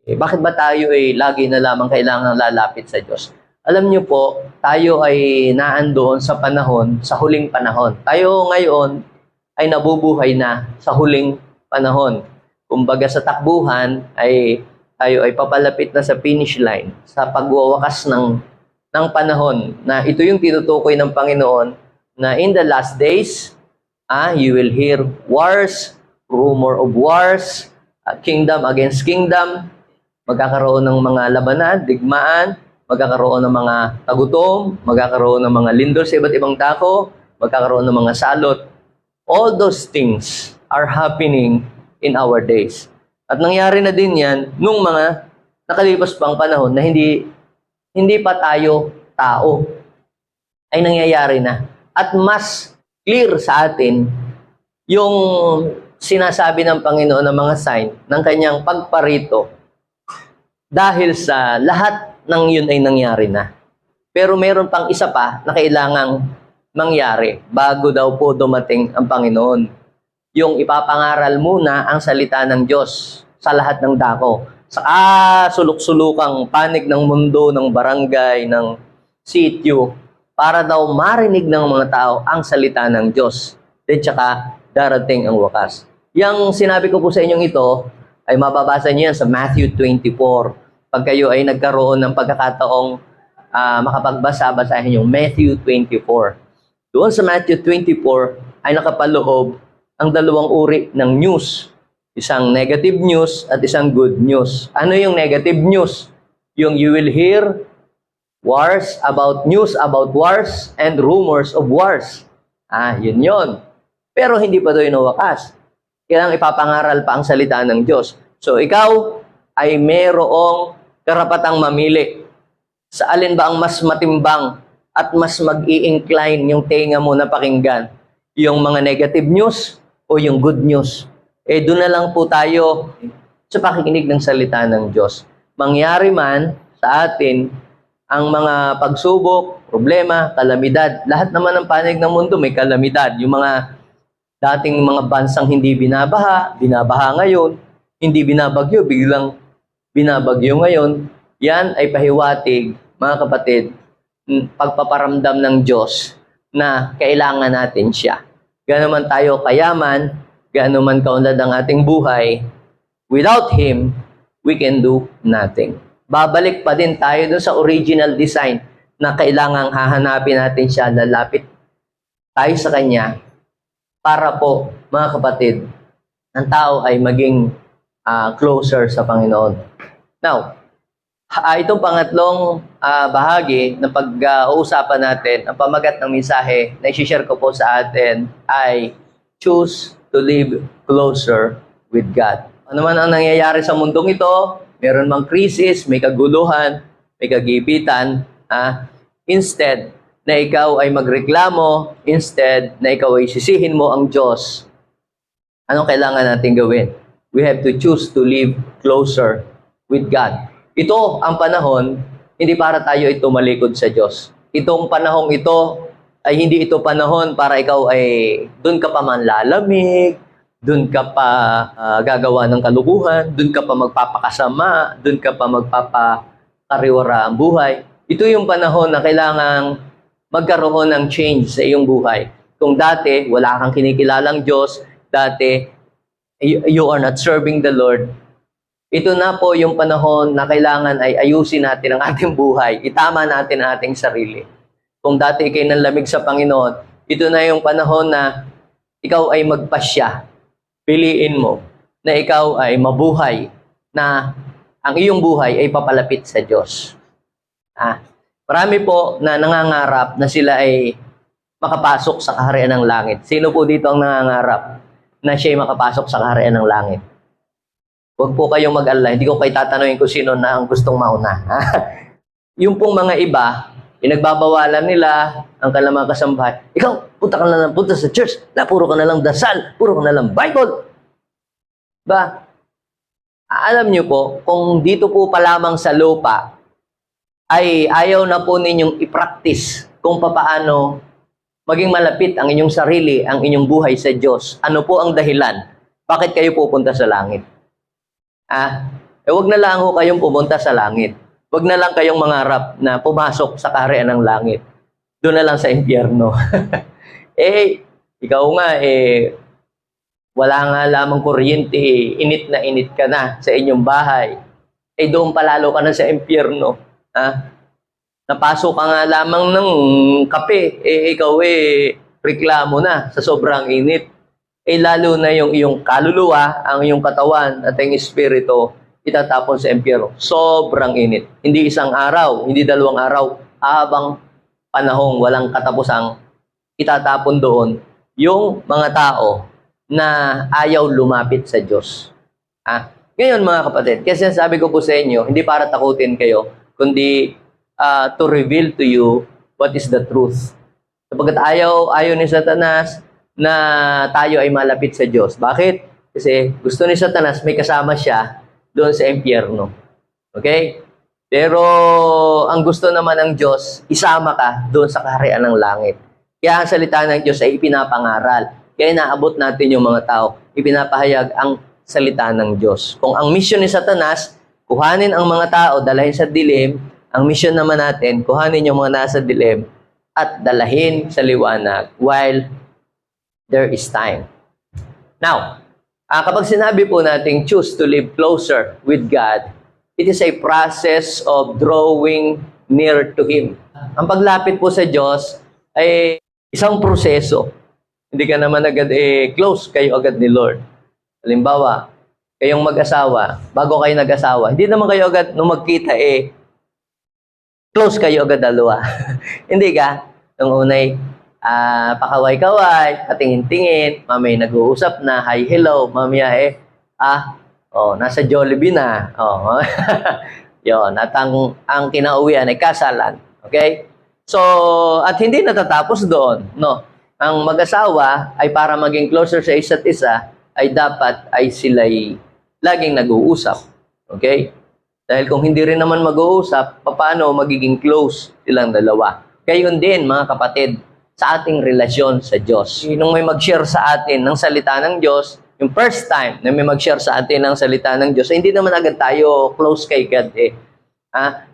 Bakit ba tayo ay lagi na lamang kailangan lalapit sa Diyos? Alam niyo po, tayo ay naandoon sa panahon, sa huling panahon. Tayo ngayon ay nabubuhay na sa huling panahon. Kumbaga sa takbuhan ay tayo ay papalapit na sa finish line, sa pagwawakas ng panahon na ito yung tinutukoy ng Panginoon na in the last days, you will hear wars, rumor of wars, kingdom against kingdom, magkakaroon ng mga labanan, digmaan, magkakaroon ng mga tagutom, magkakaroon ng mga lindol sa iba't ibang dako, magkakaroon ng mga salot. All those things are happening in our days. At nangyari na din yan nung mga nakalipas pang panahon na hindi pa tayo tao, ay nangyayari na. At mas clear sa atin yung sinasabi ng Panginoon ng mga sign ng kanyang pagparito dahil sa lahat ng yun ay nangyari na. Pero meron pang isa pa na kailangang mangyari bago daw po dumating ang Panginoon. Yung ipapangaral muna ang salita ng Diyos sa lahat ng dako. Sa sulok-sulukang panig ng mundo, ng barangay, ng sityo, para daw marinig ng mga tao ang salita ng Diyos. At saka darating ang wakas. Yang sinabi ko po sa inyong ito, ay mababasa niyo yan sa Matthew 24. Pag kayo ay nagkaroon ng pagkakataong makapagbasa-basahin yung Matthew 24. Doon sa Matthew 24 ay nakapaloob ang dalawang uri ng news. Isang negative news at isang good news. Ano yung negative news? Yung you will hear news about wars and rumors of wars. Yun yun. Pero hindi pa doon wakas. Kailangang ipapangaral pa ang salita ng Diyos. So ikaw ay merong karapatang mamili. Sa alin ba ang mas matimbang at mas mag-i-incline yung tenga mo na pakinggan? Yung mga negative news o yung good news? Doon na lang po tayo sa pakikinig ng salita ng Diyos. Mangyari man sa atin ang mga pagsubok, problema, kalamidad. Lahat naman ng panig ng mundo may kalamidad. Yung mga dating mga bansang hindi binabaha ngayon, hindi binabagyo, biglang binabagyo ngayon. Yan ay pahiwatig, mga kapatid, pagpaparamdam ng Diyos na kailangan natin siya. Gaano man tayo kayaman, gaano man kaunlad ang ating buhay, without Him, we can do nothing. Babalik pa din tayo dun sa original design na kailangang hahanapin natin siya, lalapit tayo sa Kanya para po, mga kapatid, ang tao ay maging closer sa Panginoon. Now, itong pangatlong bahagi ng pag-uusapan natin, ang pamagat ng mensahe na i-share ko po sa atin ay choose to live closer with God. Ano man ang nangyayari sa mundong ito, meron mang krisis, may kaguluhan, may kagipitan, instead na ikaw ay magreklamo, instead na ikaw ay sisihin mo ang Diyos, anong kailangan natin gawin? We have to choose to live closer with God. Ito ang panahon, hindi para tayo ay tumalikod sa Diyos. Itong panahong ito ay hindi ito panahon para ikaw ay doon ka pa manlalamig, doon ka pa gagawa ng kalukuhan, doon ka pa magpapakasama, doon ka pa magpapakariwara ang buhay. Ito yung panahon na kailangang magkaroon ng change sa iyong buhay. Kung dati, wala kang kinikilalang Diyos, dati, you are not serving the Lord, ito na po yung panahon na kailangan ay ayusin natin ang ating buhay, itama natin ang ating sarili. Kung dati ikay nanlamig sa Panginoon, ito na yung panahon na ikaw ay magpasya. Piliin mo na ikaw ay mabuhay, na ang iyong buhay ay papalapit sa Diyos. Marami po na nangangarap na sila ay makapasok sa kaharian ng langit. Sino po dito ang nangangarap na siya ay makapasok sa kaharian ng langit? Huwag po kayong mag-alala. Hindi ko kayo tatanungin kung sino na ang gustong mauna. Yung pong mga iba, pinagbabawalan nila ang kanilang kasambahay. Ikaw, punta ka na lang punta sa church. Puro ka na lang dasal. Puro ka na lang Bible. Alam niyo po, kung dito po pa lamang sa lupa, ay ayaw na po ninyong i-practice kung papaano maging malapit ang inyong sarili, ang inyong buhay sa Diyos. Ano po ang dahilan? Bakit kayo pupunta sa langit? wag na lang ho kayong pumunta sa langit. Wag na lang kayong mangarap na pumasok sa kaharian ng langit. Doon na lang sa impyerno. Ikaw nga, wala nga lamang kuryente, init na init ka na sa inyong bahay. Doon palalo ka na sa impyerno. Ha? Napasok ka nga lamang ng kape, ikaw reklamo na sa sobrang init. Lalo na yung iyong kaluluwa, ang iyong katawan at ang espiritu, itatapon sa impyerno. Sobrang init. Hindi isang araw, hindi dalawang araw, habang panahong walang katapusang itatapon doon yung mga tao na ayaw lumapit sa Diyos. Ngayon mga kapatid, kasi sabi ko po sa inyo, hindi para takutin kayo, kundi to reveal to you what is the truth. Sapagkat ayaw ni Satanas na tayo ay malapit sa Diyos. Bakit? Kasi gusto ni Satanas may kasama siya doon sa impyerno. Okay? Pero ang gusto naman ng Diyos, isama ka doon sa kaharian ng langit. Kaya ang salita ng Diyos ay ipinapangaral. Kaya naabot natin yung mga tao, ipinapahayag ang salita ng Diyos. Kung ang mission ni Satanas, kuhanin ang mga tao, dalahin sa dilim, ang mission naman natin, kuhanin yung mga nasa dilim at dalahin sa liwanag while there is time. Now, kapag sinabi po natin choose to live closer with God, it is a process of drawing near to Him. Ang paglapit po sa Diyos ay isang proseso. Hindi ka naman agad close kayo agad ni Lord. Halimbawa, kayong mag-asawa, bago kayo nag-asawa, hindi naman kayo agad nung magkita close kayo agad dalawa. Hindi ka? Nung unay, pakaway-kaway, patingin-tingin, mamay nag-uusap na, hi, hello, mamaya nasa Jollibee na. Yun, at ang kinauwian ay kasalan. Okay? So, at hindi natatapos doon, no? Ang mag-asawa ay para maging closer sa isa't isa, ay dapat ay sila'y laging nag-uusap. Okay? Dahil kung hindi rin naman mag-uusap, paano magiging close silang dalawa? Gayon din, mga kapatid, sa ating relasyon sa Diyos. Nung may mag-share sa atin ng salita ng Diyos, yung first time na may mag-share sa atin ng salita ng Diyos, hindi naman agad tayo close kay God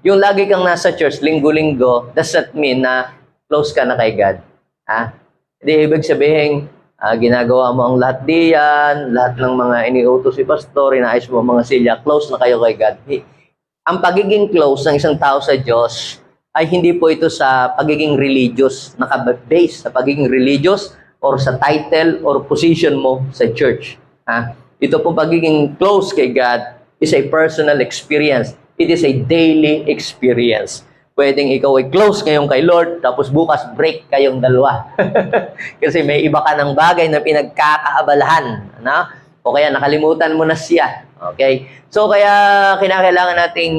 Yung lagi kang nasa church, linggo-linggo, does that mean na close ka na kay God? Hindi ibig sabihin, ginagawa mo ang lahat diyan, lahat ng mga iniutos si pastor, inaayos mo mga silya, close na kayo kay God. Ang pagiging close ng isang tao sa Diyos ay hindi po ito sa pagiging religious, naka-base sa pagiging religious or sa title or position mo sa church. Ito po pagiging close kay God is a personal experience. It is a daily experience. Pwedeng ikaw ay close ngayon kay Lord, tapos bukas break kayong dalawa. Kasi may iba ka ng bagay na pinagkakaabalahan. O kaya nakalimutan mo na siya. Okay? So kaya kinakailangan nating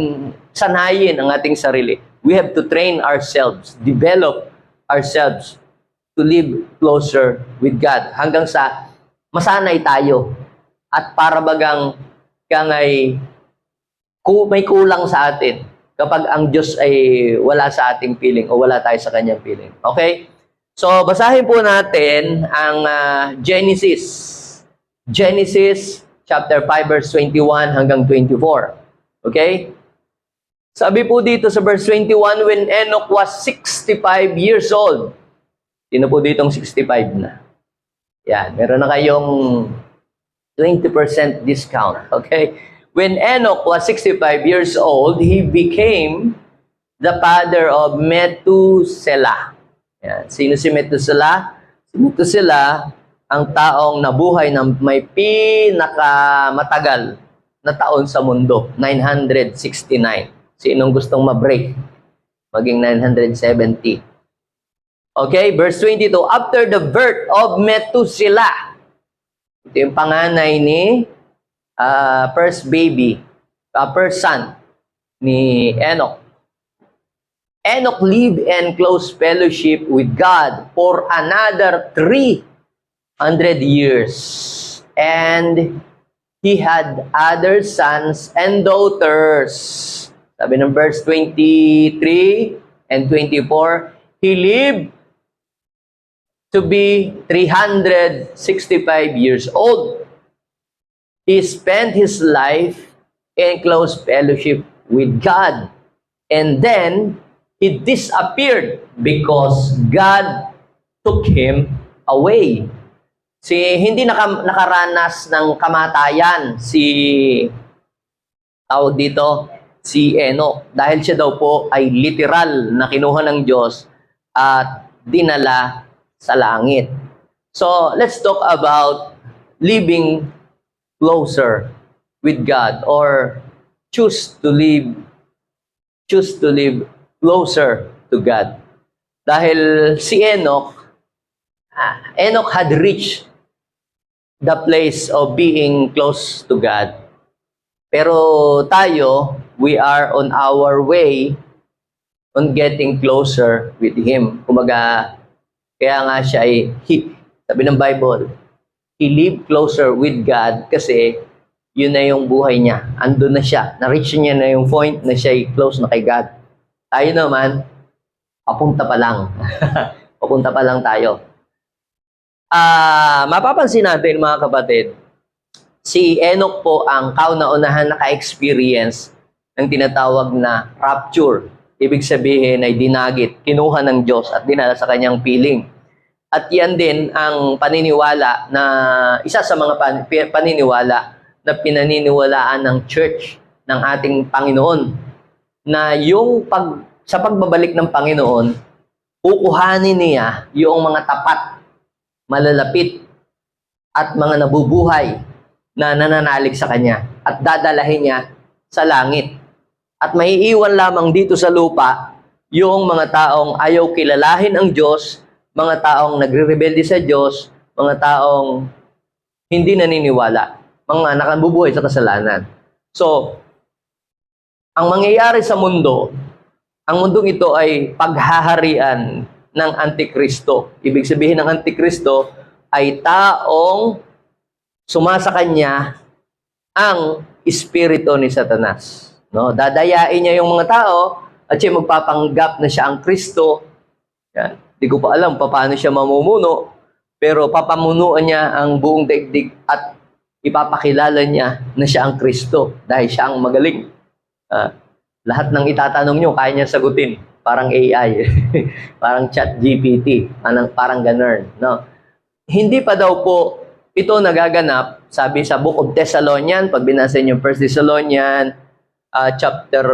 sanayin ang ating sarili. We have to train ourselves, develop ourselves to live closer with God. Hanggang sa masanay tayo. At para bagang may kulang sa atin kapag ang Diyos ay wala sa ating piling o wala tayo sa kanyang piling. Okay? So, basahin po natin ang Genesis. Genesis chapter 5 verse 21 hanggang 24. Okay? Sabi po dito sa verse 21, when Enoch was 65 years old. Sino po ditong 65 na? Yan, meron na kayong 20% discount. Okay? When Enoch was 65 years old, he became the father of Methuselah. Yan. Sino si Methuselah? Si Methuselah, ang taong nabuhay ng may pinakamatagal na taon sa mundo, 969. Sinong gustong ma-break? Maging 970. Okay, verse 22. After the birth of Methuselah, ito yung panganay ni first son ni Enoch. Enoch lived in close fellowship with God for another 300 years. And he had other sons and daughters. Sabi ng verse 23 and 24, he lived to be 365 years old. He spent his life in close fellowship with God. And then, he disappeared because God took him away. Hindi nakaranas ng kamatayan tawag dito, si Enoch. Dahil siya daw po ay literal na kinuha ng Diyos at dinala sa langit. So, let's talk about living closer with God, or choose to live closer to God. Dahil si Enoch had reached the place of being close to God. Pero tayo, we are on our way on getting closer with Him. Kumaga, kaya nga siya sabi ng Bible, he lived closer with God kasi yun na yung buhay niya. Andun na siya. Na-reach niya na yung point na siya ay close na kay God. Tayo naman, papunta pa lang. Papunta pa lang tayo. Mapapansin natin mga kapatid, si Enoch po ang kauna-unahan naka-experience ng tinatawag na rapture. Ibig sabihin ay dinagit, kinuha ng Diyos at dinala sa kanyang piling. At yan din ang paniniwala na, isa sa mga paniniwala na pinaniniwalaan ng church ng ating Panginoon, na yung sa pagbabalik ng Panginoon, kukuhanin niya yung mga tapat, malalapit, at mga nabubuhay na nananalig sa Kanya at dadalahin niya sa langit. At maiiwan lamang dito sa lupa yung mga taong ayaw kilalahin ang Diyos, mga taong nagre-rebelde sa Diyos, mga taong hindi naniniwala, mga nakabubuhay sa kasalanan. So, ang mangyayari sa mundo, ang mundong ito ay paghaharian ng Antikristo. Ibig sabihin ng Antikristo ay taong sumasa kanya ang espiritu ni Satanas. No? Dadayain niya yung mga tao at siya magpapanggap na siya ang Kristo. Yan. Di ko pa alam paano siya mamumuno, pero papamunuan niya ang buong daigdig at ipapakilala niya na siya ang Kristo dahil siya ang magaling. Lahat ng itatanong nyo, kaya niya sagutin. Parang AI. Parang ChatGPT. Parang ganun. No? Hindi pa daw po ito nagaganap, sabi sa Book of Thessalonians, pag binasa niyo 1 Thessalonians, chapter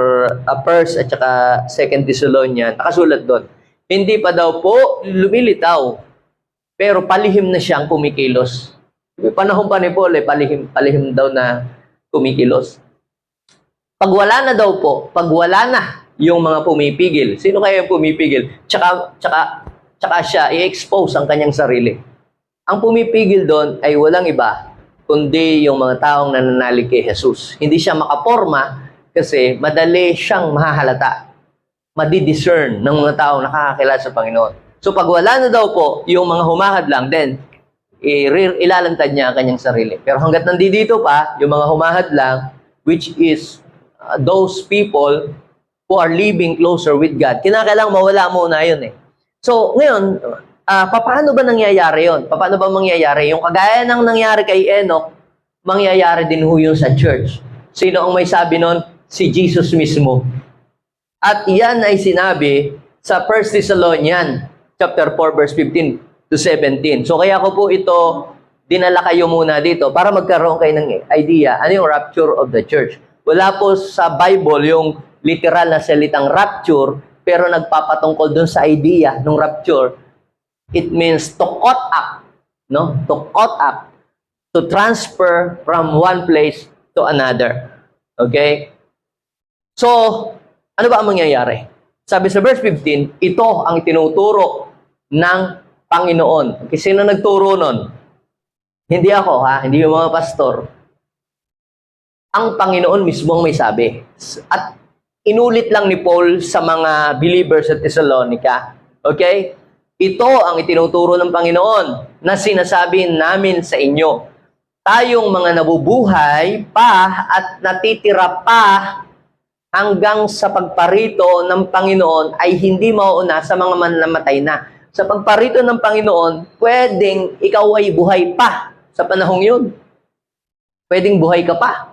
1 at saka 2 Thessalonians, nakasulat doon. Hindi pa daw po lumilitaw, pero palihim na siyang kumikilos. Panahon pa ni Paul, palihim daw na kumikilos. Pag wala na daw po, pag wala na yung mga pumipigil, sino kaya yung pumipigil? Tsaka siya i-expose ang kanyang sarili. Ang pumipigil doon ay walang iba, kundi yung mga taong nananalig kay Jesus. Hindi siya makaporma kasi madali siyang mahahalata, madidiscern ng mga taong nakakakilala sa Panginoon. So pag wala na daw po yung mga humahad lang, then ilalantad niya ang kanyang sarili. Pero hanggat nandito pa, yung mga humahad lang, which is those people who are living closer with God, kinakailangang mawala muna yun eh. So ngayon, paano ba nangyayari yun? Paano ba mangyayari? Yung kagaya ng nangyari kay Enoch, mangyayari din ho yun sa church. Sino ang may sabi nun? Si Jesus mismo. At yan ay sinabi sa 1 Thessalonians chapter 4 verse 15 to 17. So kaya ko po ito dinala kayo muna dito para magkaroon kayo ng idea ano yung rapture of the church. Wala po sa Bible yung literal na salitang rapture, pero nagpapatungkol dun sa idea ng rapture. It means to caught up, no? To caught up, to transfer from one place to another. Okay? So, ano ba ang mangyayari? Sabi sa verse 15, ito ang tinuturo ng Panginoon. Okay, sino nagturo nun? Hindi ako, ha? Hindi yung mga pastor. Ang Panginoon mismo ang may sabi. At inulit lang ni Paul sa mga believers sa Thessalonica. Okay? Ito ang itinuturo ng Panginoon na sinasabi namin sa inyo. Tayong mga nabubuhay pa at natitira pa hanggang sa pagparito ng Panginoon ay hindi mauuna sa mga namatay na. Sa pagparito ng Panginoon, pwedeng ikaw ay buhay pa sa panahong yun. Pwedeng buhay ka pa.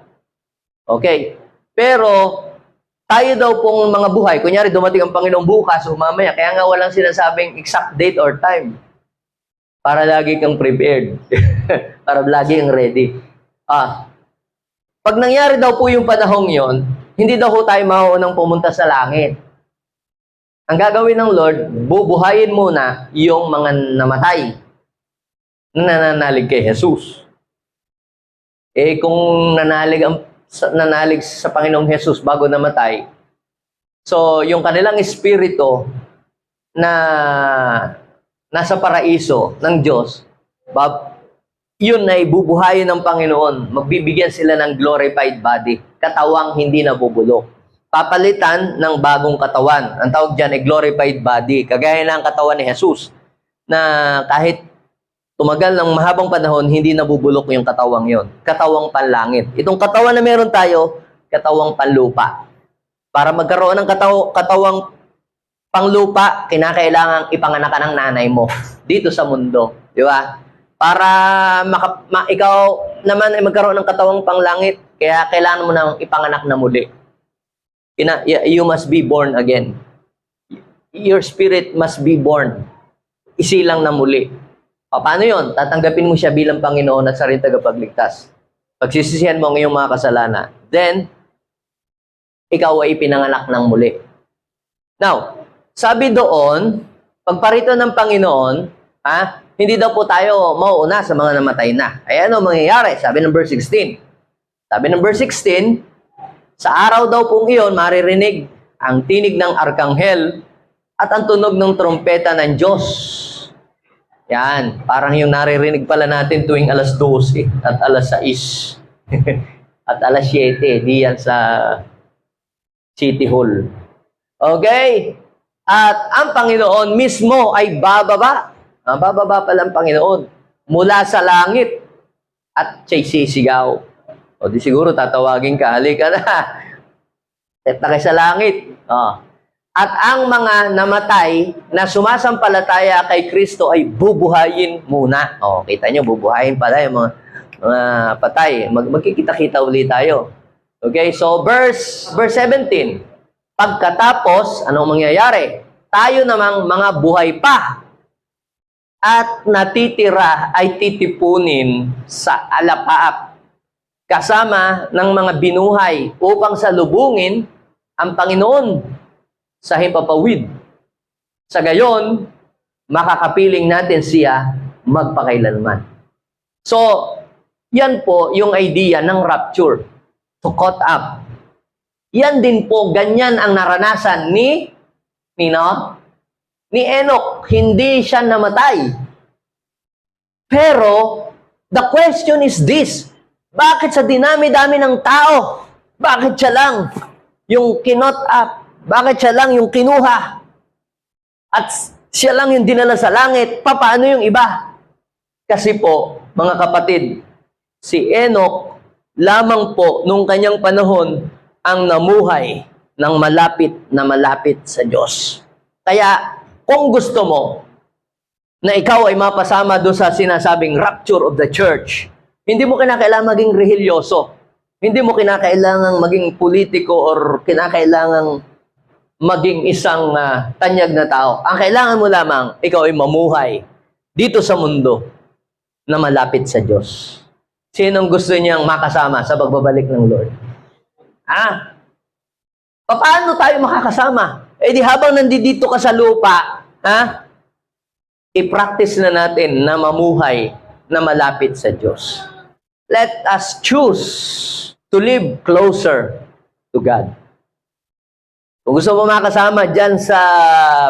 Okay. Pero, tayo daw pong mga buhay, kunyari dumating ang Panginoong bukas o mamaya, kaya nga walang sinasabing exact date or time. Para lagi kang prepared. Para lagi kang ready. Pag nangyari daw po yung panahong yon, hindi daw po tayo mauunang pumunta sa langit. Ang gagawin ng Lord, bubuhayin muna yung mga namatay na nananalig kay Jesus. Kung nanalig sa Panginoong Jesus bago namatay, so yung kanilang espiritu na nasa paraiso ng Diyos, yun ay bubuhayin ng Panginoon. Magbibigyan sila ng glorified body, katawang hindi nabubulok. Papalitan ng bagong katawan. Ang tawag dyan ay glorified body. Kagaya ng katawan ni Jesus, na kahit tumagal ng mahabang panahon, hindi nabubulok yung katawang yon. Katawang panlangit. Itong katawan na meron tayo, katawang panlupa. Para magkaroon ng katawang panglupa, kinakailangang ipanganak ka ng nanay mo dito sa mundo. Di ba? Para ikaw naman ay magkaroon ng katawang panglangit, kaya kailangan mo nang ipanganak na muli. You must be born again. Your spirit must be born. Isilang na muli. Paano yun? Tatanggapin mo siya bilang Panginoon at sariling tagapagligtas. Pagsisisihan mo ang iyong mga kasalanan. Then, ikaw ay pinanganak ng muli. Now, sabi doon, pagparito ng Panginoon, hindi daw po tayo mauuna sa mga namatay na. Ay ano mangyayari? Sabi ng verse 16. Sabi ng verse 16, sa araw daw pong iyon, maririnig ang tinig ng arkanghel at ang tunog ng trompeta ng Diyos. Yan, parang yung naririnig pala natin tuwing alas 12 at alas 6 at alas 7, di yan sa City Hall. Okay? At ang Panginoon mismo ay bababa. Bababa pala ang Panginoon mula sa langit at siya'y sisigaw. O di siguro tatawagin ka, halika na. Set na kayo sa langit. At ang mga namatay na sumasampalataya kay Kristo ay bubuhayin muna. Kita nyo, bubuhayin pala yung mga patay. Magkikita-kita ulit tayo. Okay, so verse 17. Pagkatapos, anong mangyayari? Tayo namang mga buhay pa at natitira ay titipunin sa alapaap kasama ng mga binuhay upang salubungin ang Panginoon sa himpapawid. Sa gayon, makakapiling natin siya magpakailanman. So, yan po yung idea ng rapture, to caught up. Yan din po, ganyan ang naranasan ni Enoch. Hindi siya namatay. Pero, the question is this, bakit sa dinami-dami ng tao, bakit siya lang yung kinot up? Bakit siya lang yung kinuha? At siya lang yung dinala sa langit? Paano yung iba? Kasi po, mga kapatid, si Enoch lamang po nung kanyang panahon ang namuhay ng malapit sa Diyos. Kaya, kung gusto mo na ikaw ay mapasama doon sa sinasabing rapture of the church, hindi mo kinakailangan maging religyoso. Hindi mo kinakailangan maging politiko or kinakailangan maging isang tanyag na tao. Ang kailangan mo lamang, ikaw ay mamuhay dito sa mundo na malapit sa Diyos. Sinong gusto niyang makasama sa pagbabalik ng Lord? Paano tayo makakasama? Di habang nandito ka sa lupa, i-practice na natin na mamuhay na malapit sa Diyos. Let us choose to live closer to God. Kung gusto mo makasama dyan sa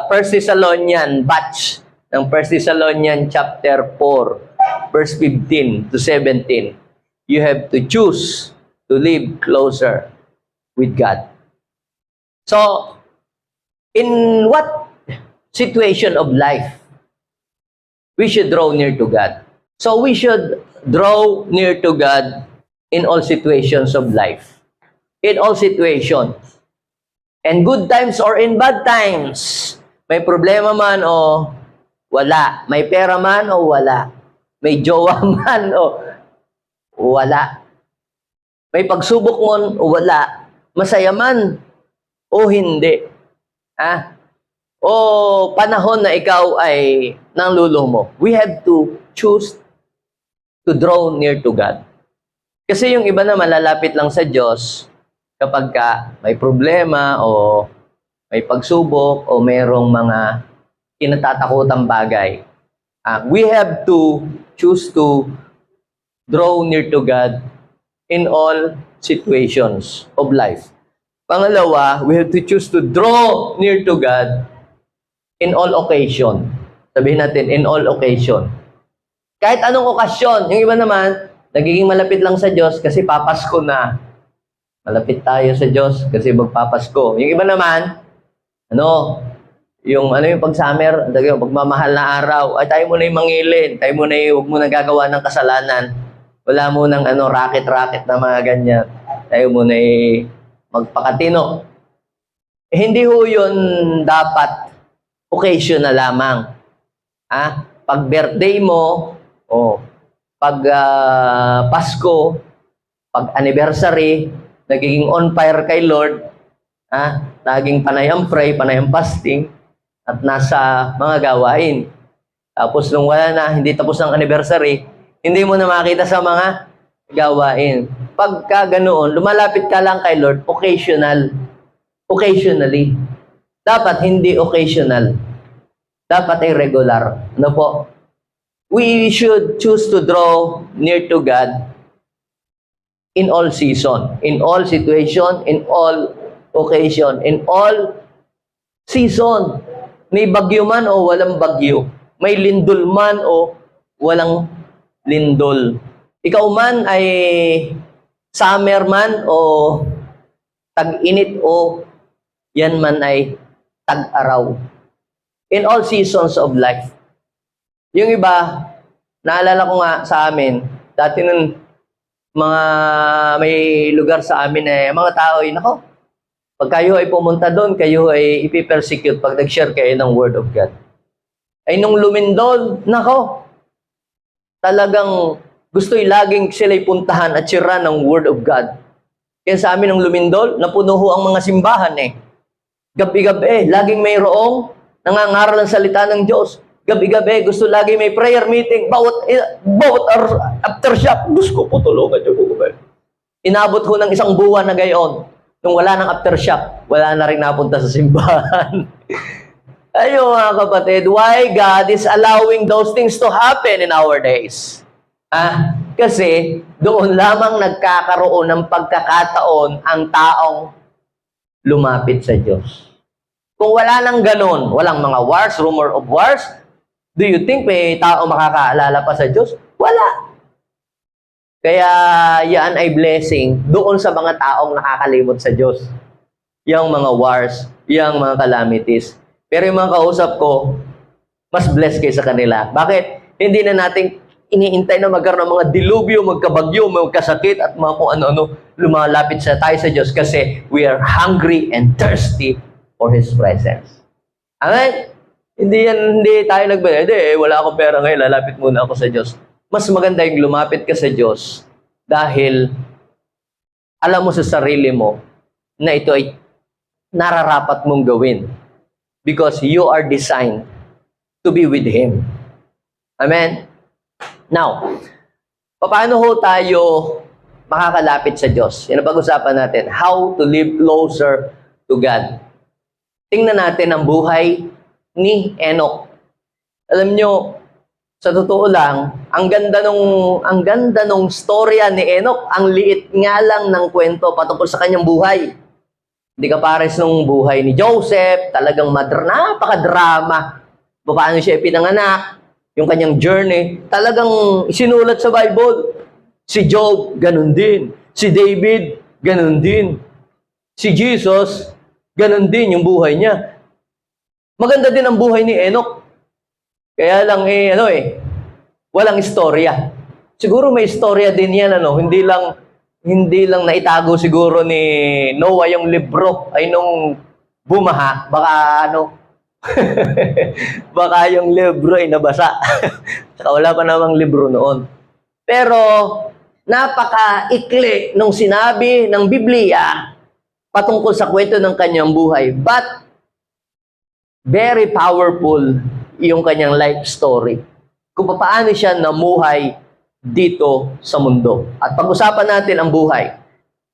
1 Thessalonian batch ng 1 Thessalonian chapter 4, verse 15 to 17, you have to choose to live closer with God. So, in what situation of life we should draw near to God? So, we should draw near to God in all situations of life. In all situations. In good times or in bad times. May problema man o wala. May pera man o wala. May jowa man o wala. May pagsubok mo o wala, masaya man o hindi. O panahon na ikaw ay nanglulumo. We have to choose to draw near to God. Kasi yung iba na malalapit lang sa Diyos kapag may problema o may pagsubok o merong mga kinatatakutang bagay. We have to choose to draw near to God in all situations of life. Pangalawa, we have to choose to draw near to God in all occasion. Sabihin natin, in all occasion. Kahit anong okasyon. Yung iba naman, nagiging malapit lang sa Diyos kasi papasko na. Malapit tayo sa Diyos kasi magpapasko. Yung iba naman, yung pag-summer, pagmamahal na araw, ay tayo muna yung mangilin, tayo muna yung huwag muna gagawa ng kasalanan. Wala mo ng racket-racket na mga ganyan. Tayo muna magpakatino. Hindi ho yun dapat occasion na lamang. Pag birthday mo, pag Pasko, pag anniversary, nagiging on fire kay Lord, laging panayang pray, panayang fasting, at nasa mga gawain. Tapos nung wala na, hindi tapos ang anniversary, hindi mo na makita sa mga gawain. Pagka ganoon, lumalapit ka lang kay Lord, occasionally. Dapat hindi occasional. Dapat ay regular. We should choose to draw near to God in all season, in all situation, in all occasion, in all season. May bagyo man o walang bagyo. May lindol man o walang lindol. Ikaw man ay summer man o tag-init o yan man ay tag-araw. In all seasons of life. Yung iba, naalala ko nga sa amin, dati nun, may lugar sa amin mga tao pag kayo ay pumunta doon, kayo ay ipipersecute pag nag-share kayo ng Word of God. Ay nung lumindol, talagang gusto'y laging sila'y puntahan at share ng Word of God. Kaya sa amin nung lumindol, napuno ho ang mga simbahan Gabi-gabi, laging mayroong nangangaral ng salita ng Diyos. Gabi-gabi, gusto lagi may prayer meeting. Bawat aftershock, gusto ko tulungan niyo po. Inabot ho ng isang buwan na gayon. Nung wala ng aftershock, wala na rin napunta sa simbahan. Ayun mga kapatid, why God is allowing those things to happen in our days? Kasi doon lamang nagkakaroon ng pagkakataon ang taong lumapit sa Diyos. Kung wala nang ganun, walang mga wars, rumor of wars, do you think may tao makakaalala pa sa Diyos? Wala. Kaya yan ay blessing doon sa mga taong nakakalimot sa Diyos. Yung mga wars, yung mga calamities. Pero yung mga kausap ko, mas blessed kayo sa kanila. Bakit? Hindi na natin iniintay na magkaroon ng mga dilubyo, magkabagyo, magkasakit, at mga kung ano-ano, lumalapit tayo sa Diyos kasi we are hungry and thirsty for His presence. Amen? Hindi tayo wala akong pera ngayon, lalapit muna ako sa Diyos. Mas maganda yung lumapit ka sa Diyos dahil alam mo sa sarili mo na ito ay nararapat mong gawin because you are designed to be with Him. Amen? Now, paano ho tayo makakalapit sa Diyos? Yan ang pag-usapan natin. How to live closer to God. Tingnan natin ang buhay ni Enoch. Alam nyo, sa totoo lang, ang ganda nung storya ni Enoch, ang liit nga lang ng kwento patungkol sa kanyang buhay. Hindi ka pares nung buhay ni Joseph, talagang napakadrama. Paano siya ipinanganak, yung kanyang journey, talagang sinulat sa Bible. Si Job, ganun din. Si David, ganun din. Si Jesus, ganun din yung buhay niya. Maganda din ang buhay ni Enoch. Kaya lang walang istorya. Siguro may istorya din yan, hindi lang naitago siguro ni Noah yung libro ay nung bumaha, baka baka yung libro ay nabasa. Saka wala pa namang libro noon. Pero napaka-ikli nung sinabi ng Biblia patungkol sa kwento ng kanyang buhay. But, very powerful yung kanyang life story. Kung paano siya namuhay dito sa mundo. At pag-usapan natin ang buhay.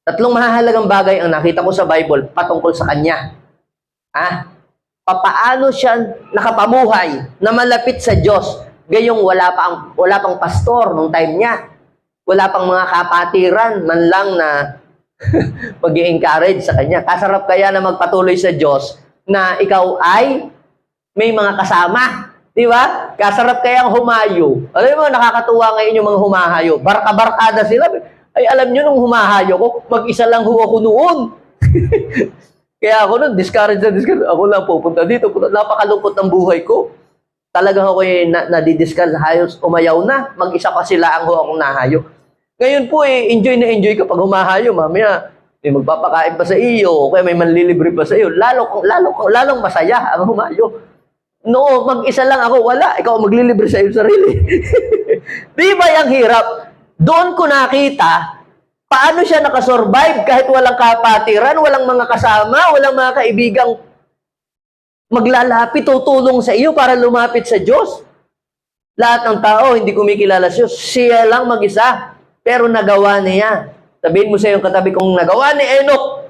Tatlong mahalagang bagay ang nakita ko sa Bible patungkol sa kanya. Papaano siya nakapamuhay na malapit sa Diyos. Gayong wala pang pastor nung time niya. Wala pang mga kapatiran man lang na mag-i-encourage sa kanya. Kasarap kaya na magpatuloy sa Diyos na ikaw ay may mga kasama. Di ba? Kasarap kaya ang humayo. Alam mo, nakakatuwa ngayon yung mga humahayo. Barka-barkada sila. Ay, alam nyo, nung humahayo ko, mag-isa lang ho ako noon. Kaya ako nun, discourage. Ako lang pupunta dito. Napakalungkot ng buhay ko. Talagang ako nadidiscourage. Hayos, umayaw na. Mag-isa pa sila ang akong nahayo. Ngayon po, enjoy na enjoy ka pag humahayo. Mamaya, may magpapakain pa sa iyo. O kaya may manlilibre pa sa iyo. Lalong masaya ang humayo. No, mag-isa lang ako. Wala. Ikaw maglilibre sa iyo sarili. Di ba yung hirap? Doon ko nakita paano siya nakasurvive kahit walang kapatiran, walang mga kasama, walang mga kaibigang maglalapit, tutulong sa iyo para lumapit sa Diyos. Lahat ng tao hindi kumikilala sa Diyos. Siya lang mag-isa. Pero nagawa niya. Sabihin mo sa iyong katabi, kung nagawa ni Enoch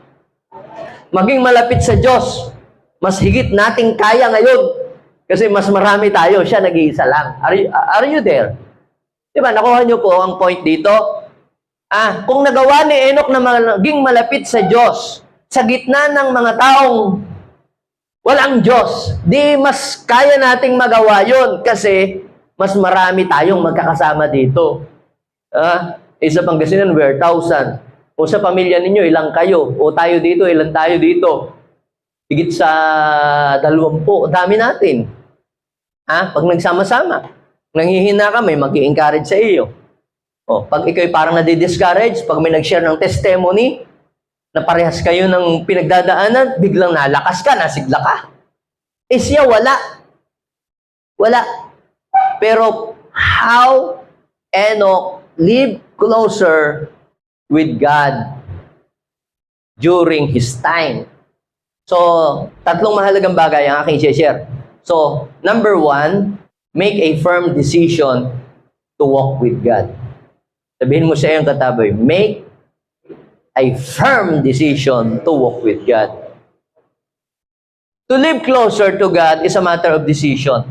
maging malapit sa Diyos, mas higit nating kaya ngayon. Kasi mas marami tayo. Siya nag-iisa lang. Are you there? Diba, nakuha niyo po ang point dito? Kung nagawa ni Enoch na maging malapit sa Diyos, sa gitna ng mga taong walang Diyos, di mas kaya nating magawa yon kasi mas marami tayong magkakasama dito. Isa Pangasinan, we're 1,000. O sa pamilya ninyo, ilang kayo? O tayo dito, ilan tayo dito? Higit sa 20. Dami natin. Pag nagsama-sama. Nanghihina ka, may mag-i-encourage sa iyo. Pag ikaw'y parang nadi-discourage, pag may nag-share ng testimony, na parehas kayo ng pinagdadaanan, biglang nalakas ka, nasigla ka. Siya wala. Wala. Pero how Enoch lived closer with God during his time. So, tatlong mahalagang bagay ang aking share. So, number 1, make a firm decision to walk with God. Sabihin mo sa iyong katabi, make a firm decision to walk with God. To live closer to God is a matter of decision.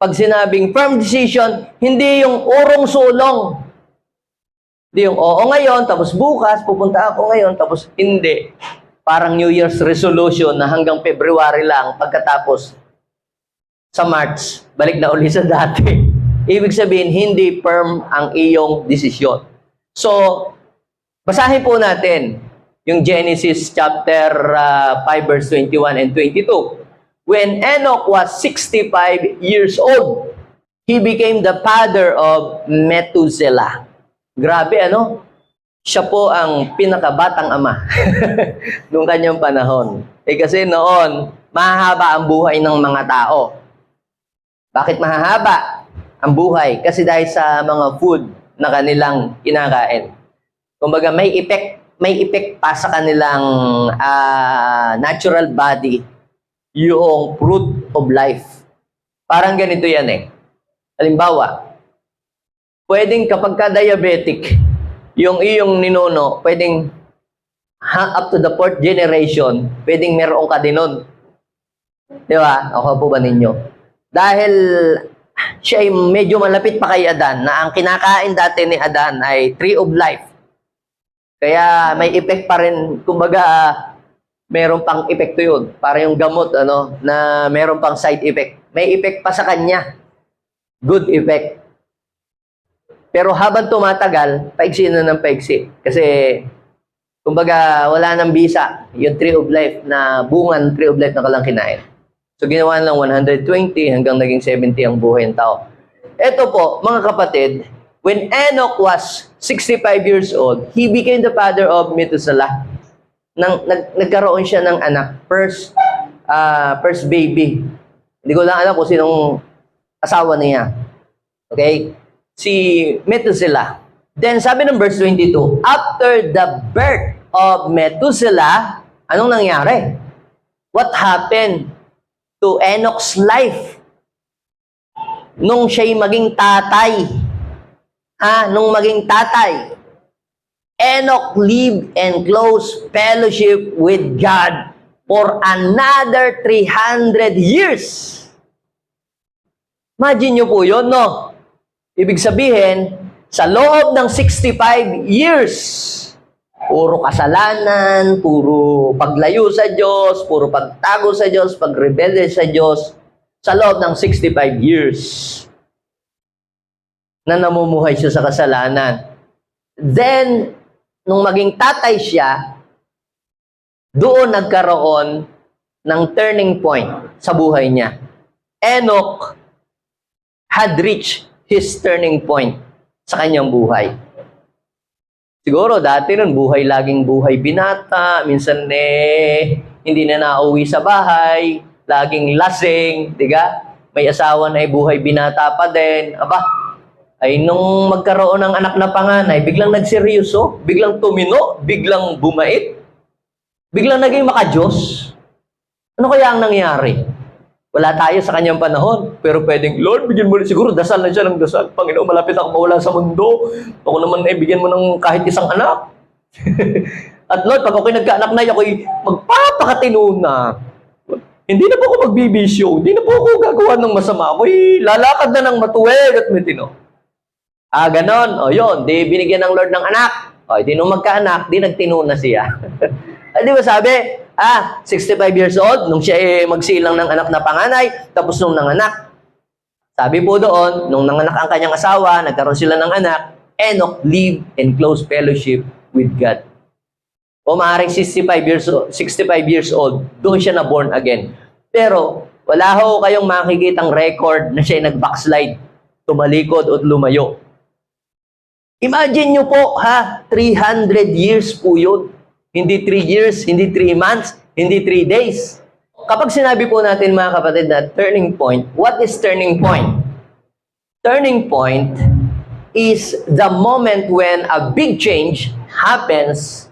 Pag sinabing firm decision, hindi yung urong-sulong. Hindi yung oo ngayon, tapos bukas, pupunta ako ngayon, tapos hindi. Parang New Year's resolution na hanggang February lang, pagkatapos sa March, balik na uli sa dati. Ibig sabihin, hindi firm ang iyong desisyon. So, basahin po natin yung Genesis chapter 5 verse 21 and 22. When Enoch was 65 years old, he became the father of Methuselah. Grabe, ano? Siya po ang pinakabatang ama noong kanyang panahon. Kasi noon, mahaba ang buhay ng mga tao. Bakit mahahaba ang buhay? Kasi dahil sa mga food na kanilang kinakain. Kumbaga may effect pa sa kanilang natural body yung fruit of life. Parang ganito yan eh. Halimbawa, pwedeng kapag ka-diabetic, yung iyong ninuno, pwedeng up to the 4th generation, pwedeng meron ka din nun. Di ba? Ako po ba ninyo? Dahil siya ay medyo malapit pa kay Adan, na ang kinakain dati ni Adan ay tree of life. Kaya may effect pa rin, kumbaga, meron pang epekto yun. Para yung gamot, na meron pang side effect. May effect pa sa kanya. Good effect. Pero habang tumatagal, paiksi na ng paiksi. Kasi, kumbaga, wala nang bisa. Yung tree of life na bungan, tree of life na kalang kinain. So, ginawa lang 120 hanggang naging 70 ang buhay ng tao. Ito po, mga kapatid, when Enoch was 65 years old, he became the father of Methuselah. Nagkaroon siya ng anak, first baby. Hindi ko lang alam kung sinong asawa niya. Okay? Si Methuselah. Then sabi ng verse 22, after the birth of Methuselah, anong nangyari? What happened to Enoch's life? Nung siya'y maging tatay, nung maging tatay, Enoch lived in close fellowship with God for another 300 years. Imagine nyo po yun, no? Ibig sabihin, sa loob ng 65 years, puro kasalanan, puro paglayo sa Diyos, puro pagtago sa Diyos, pagrebelde sa Diyos, sa loob ng 65 years na namumuhay siya sa kasalanan. Then, nung maging tatay siya, doon nagkaroon ng turning point sa buhay niya. Enoch had reached his turning point sa kanyang buhay. Siguro dati nun, laging buhay binata, minsan hindi na nauwi sa bahay, laging lasing, diga? May asawa na buhay binata pa din. Aba, ay nung magkaroon ng anak na panganay, biglang nagseryoso, biglang tumino, biglang bumait, biglang naging maka-Diyos. Ano kaya ang nangyari? Wala tayo sa kanyang panahon, pero pwedeng, Lord, bigyan mo, siguro dasal na siya ng dasal. Panginoon, malapit ako mawala sa mundo. Ako naman, bigyan mo ng kahit isang anak. At Lord, pag ako'y nagkaanak na, ako'y magpapakatino na. Hindi na po ako magbibisyo. Hindi na po ako gagawa ng masama. Ako'y lalakad na ng matuwid at matino. Ganon. O yun, di binigyan ng Lord ng anak. O, di nung magkaanak, di nagtino na siya. Di ba sabi, 65 years old, nung siya magsilang ng anak na panganay, tapos nung nanganak. Sabi po doon, nung nanganak ang kanyang asawa, nagkaroon sila ng anak, Enoch lived in close fellowship with God. O maaaring 65 years old, doon siya na born again. Pero, wala ho kayong makikitang record na siya nag-backslide, tumalikod o lumayo. Imagine nyo po, 300 years po yun. Hindi 3 years, hindi 3 months, hindi 3 days. Kapag sinabi po natin mga kapatid na turning point, what is turning point? Turning point is the moment when a big change happens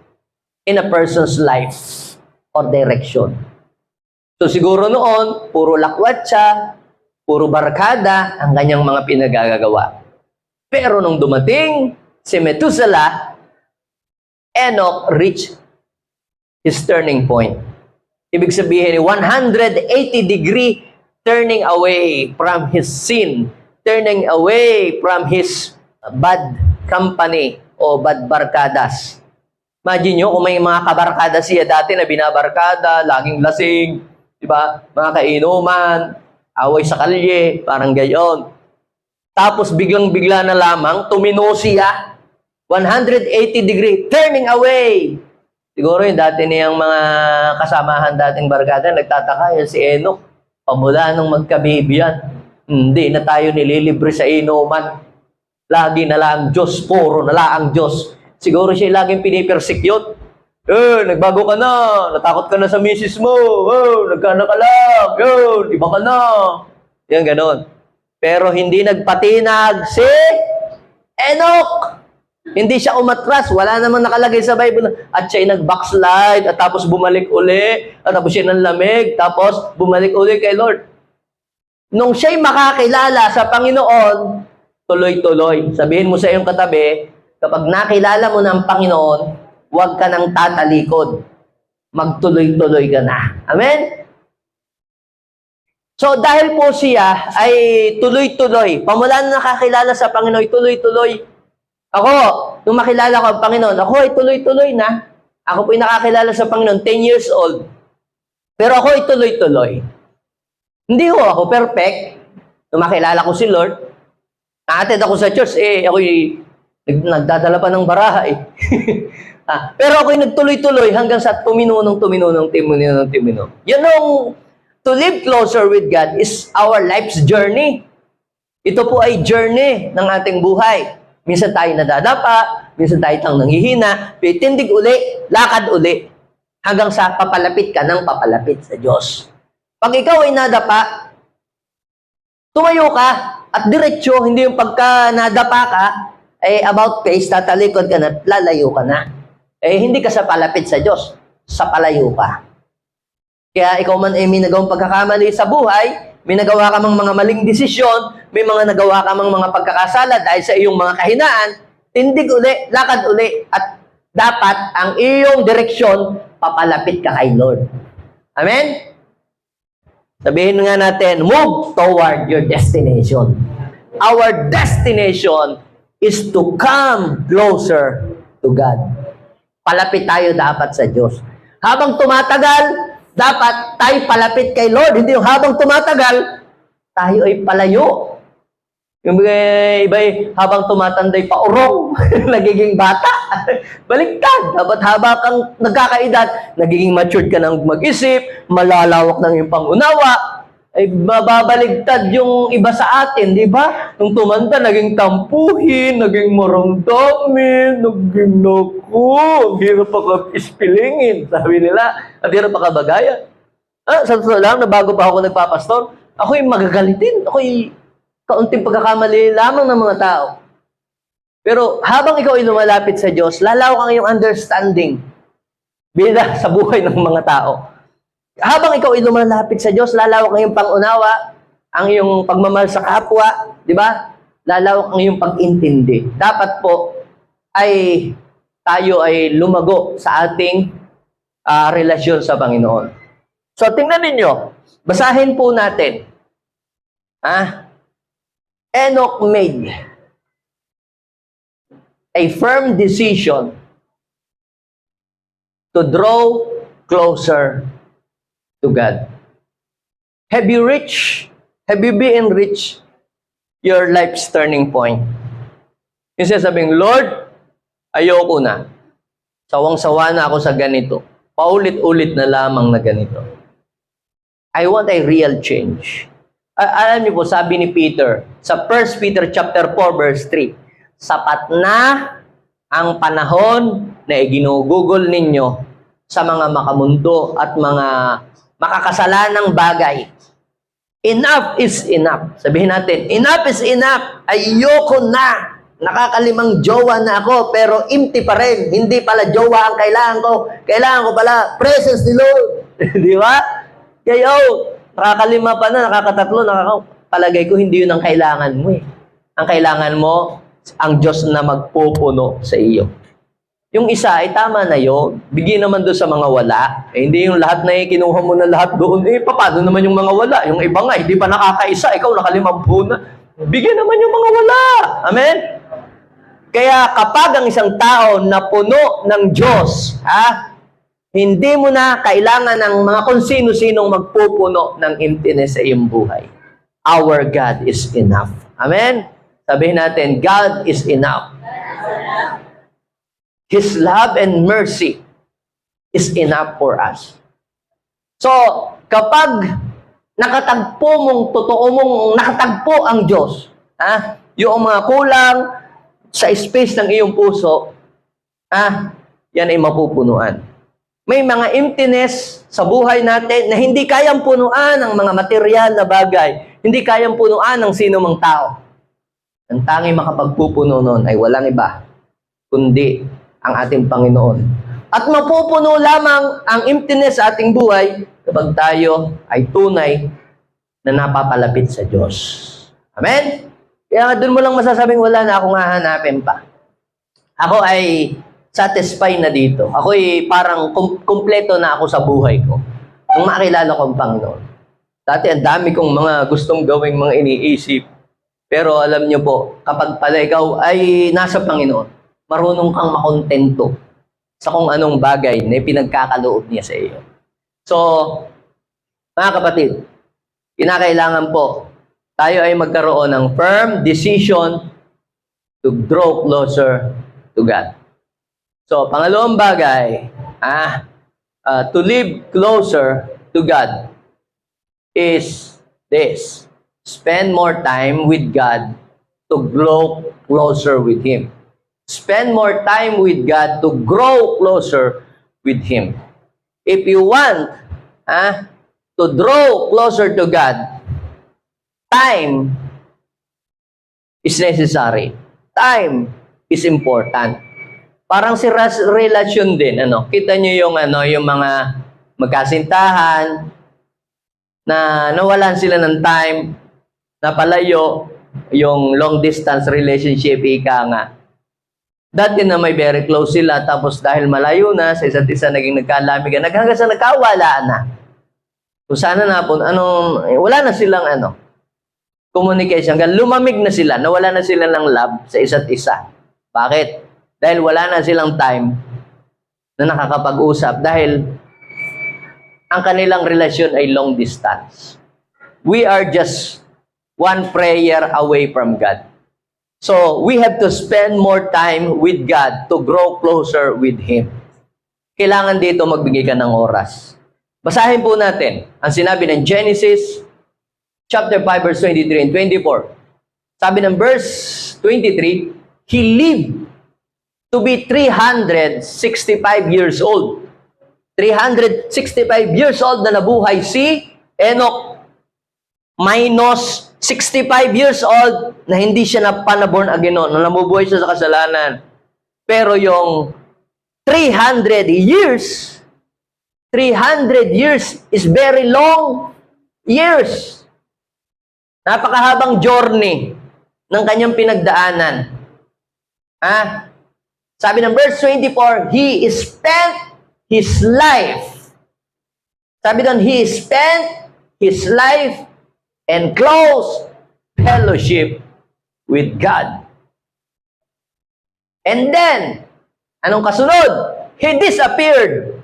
in a person's life or direction. So siguro noon, puro lakwat siya, puro barkada ang kanyang mga pinagagagawa. Pero nung dumating si Methuselah, Enoch reached his turning point. Ibig sabihin, 180-degree turning away from his sin, turning away from his bad company o bad barkadas. Imagine nyo kung may mga kabarkada siya dati na binabarkada, laging lasing, di ba? Mga kainuman, away sa kalye, parang gayon. Tapos biglang-bigla na lamang, tumino siya, 180-degree turning away. Siguro yung dati niyang mga kasamahan dating barkada, nagtataka yan si Enoch. Pamula nung magka-baby yan, hindi na tayo nililibre sa inuman. Lagi na lang Diyos, puro na lang Diyos. Siguro siya laging pinipersecute. Nagbago ka na, natakot ka na sa misis mo, nagkaanak ka lang, iba ka na. Yan, ganon. Pero hindi nagpatinag si Enoch. Hindi siya umatras, wala namang nakalagay sa Bible. At siya'y nag-backslide, at tapos bumalik uli, at tapos siya nanlamig, tapos bumalik uli kay Lord. Nung siya'y makakilala sa Panginoon, tuloy-tuloy. Sabihin mo sa iyong katabi, kapag nakilala mo ng Panginoon, huwag ka nang tatalikod. Magtuloy-tuloy ka na. Amen? So, dahil po siya ay tuloy-tuloy, pamula na nakakilala sa Panginoon, tuloy-tuloy. Ako, nung makilala ko ang Panginoon, ako ay tuloy-tuloy na. Ako po'y nakakilala sa Panginoon, 10 years old. Pero ako ay tuloy-tuloy. Hindi ho ako perfect. Nung makilala ko si Lord, naatid ako sa church, ako'y nagdadala pa ng baraha Pero ako'y nagtuloy-tuloy hanggang sa tumino. Yun ang to live closer with God is our life's journey. Ito po ay journey ng ating buhay. Minsan tayo nadadapa, minsan tayo nanghihina, tindig uli, lakad uli, hanggang sa papalapit ka ng papalapit sa Diyos. Pag ikaw ay nadapa, tumayo ka, at diretsyo, hindi yung pagka nadapa ka, about face, tatalikod ka na, lalayo ka na. Hindi ka sa palapit sa Diyos, sa palayo ka. Kaya ikaw man ay may nagawang pagkakamali sa buhay, may nagawa ka mang mga maling desisyon, may mga nagawa ka mang mga pagkakasala dahil sa iyong mga kahinaan, tindig uli, lakad uli, at dapat ang iyong direksyon, papalapit ka kay Lord. Amen? Sabihin nga natin, move toward your destination. Our destination is to come closer to God. Palapit tayo dapat sa Diyos. Habang tumatagal, dapat tayo palapit kay Lord. Hindi yung habang tumatagal, tayo ay palayo. Yung iba habang tumatanday pa urong, nagiging bata. Baliktad. Dapat habang kang nagkakaedad, nagiging matured ka ng mag-isip, malalawak ng iyong pangunawa, ay mababaligtad yung iba sa atin, di ba? Nung tumanda, naging tampuhin, naging maramdamin, naging naku, ang hirap pa ispilingin, sabi nila, at hirap pa kabagayan. Sa totoo lang, na bago pa ako nagpapastor, ako'y magagalitin, ako'y kaunting pagkakamali lamang ng mga tao. Pero habang ikaw ay lumalapit sa Diyos, lalaw ang iyong understanding bila sa buhay ng mga tao. Habang ikaw ay lumalapit sa Diyos, lalawak ang iyong pangunawa, ang iyong pagmamahal sa kapwa, di ba? Lalawak ang iyong pag-intindi. Dapat po ay tayo ay lumago sa ating relasyon sa Panginoon. So, tingnan ninyo, basahin po natin. Enoch made a firm decision to draw closer to God. Have you been reached your life's turning point? Yung sasabing, Lord, ayoko na. Sawang-sawa na ako sa ganito. Paulit-ulit na lamang na ganito. I want a real change. Alam niyo po, sabi ni Peter, sa 1 Peter chapter 4, verse 3, sapat na ang panahon na iginugugol ninyo sa mga makamundo at mga makakasalanang bagay. Enough is enough. Sabihin natin, enough is enough. Ayoko na. Nakakalimang jowa na ako, pero empty pa rin. Hindi pala jowa ang kailangan ko. Kailangan ko pala presence ni Lord. Di ba? Kaya, nakakalima pa na, nakakatatlo, palagay ko hindi yun ang kailangan mo eh. Ang kailangan mo, ang Diyos na magpupuno sa iyo. Yung isa, ay tama na yun. Bigyan naman doon sa mga wala. Hindi yung lahat na kinuha mo na lahat doon. Paano naman yung mga wala? Yung iba nga, hindi pa nakakaisa. Ikaw nakalimampu na. Bigyan naman yung mga wala. Amen? Kaya kapag ang isang tao na puno ng Diyos, hindi mo na kailangan ng mga kung sino-sinong magpupuno ng emptiness sa iyong buhay. Our God is enough. Amen? Sabihin natin, God is enough. His love and mercy is enough for us. So, kapag totoo mong nakatagpo ang Diyos, yung mga kulang sa space ng iyong puso, yan ay mapupunuan. May mga emptiness sa buhay natin na hindi kayang punuan ng mga material na bagay. Hindi kayang punuan ng sino mang tao. Ang tanging makapagpupuno nun ay walang iba, kundi ang ating Panginoon. At mapupuno lamang ang emptiness sa ating buhay kapag tayo ay tunay na napapalapit sa Diyos. Amen? Kaya doon mo lang masasabing wala na akong hahanapin pa. Ako ay satisfied na dito. Ako ay parang kumpleto na ako sa buhay ko. Nung makilala ko ang Panginoon. Dati ang dami kong mga gustong gawing mga iniisip. Pero alam niyo po, kapag pala ikaw ay nasa Panginoon, marunong kang makontento sa kung anong bagay na pinagkakaloob niya sa iyo. So, mga kapatid, kinakailangan po, tayo ay magkaroon ng firm decision to draw closer to God. So, pangalawang bagay, to live closer to God is this. Spend more time with God to grow closer with Him. Spend more time with God to grow closer with Him. If you want to draw closer to God, time is necessary. Time is important. Parang si relasyon din, ano? Kita niyo yung yung mga magkasintahan na nawalan sila ng time, napalayo, yung long distance relationship, ika nga. Dati na may very close sila, tapos dahil malayo na, sa isa't isa naging nagkalamigan, hanggang sa nagkawala na. Kung sana na po, wala na silang communication, hanggang lumamig na sila, nawala na sila ng love sa isa't isa. Bakit? Dahil wala na silang time na nakakapag-usap, dahil ang kanilang relasyon ay long distance. We are just one prayer away from God. So, we have to spend more time with God to grow closer with Him. Kailangan dito magbigay ka ng oras. Basahin po natin ang sinabi ng Genesis chapter 5 verse 23 and 24. Sabi ng verse 23, He lived to be 365 years old. 365 years old na nabuhay si Enoch. Minus 65 years old na hindi siya napanaborn again noon, na namubuhay siya sa kasalanan. Pero yung 300 years is very long years. Napakahabang journey ng kanyang pinagdaanan. Sabi ng verse 24, He spent His life. Sabi doon, He spent His life and close fellowship with God. And then, anong kasunod? He disappeared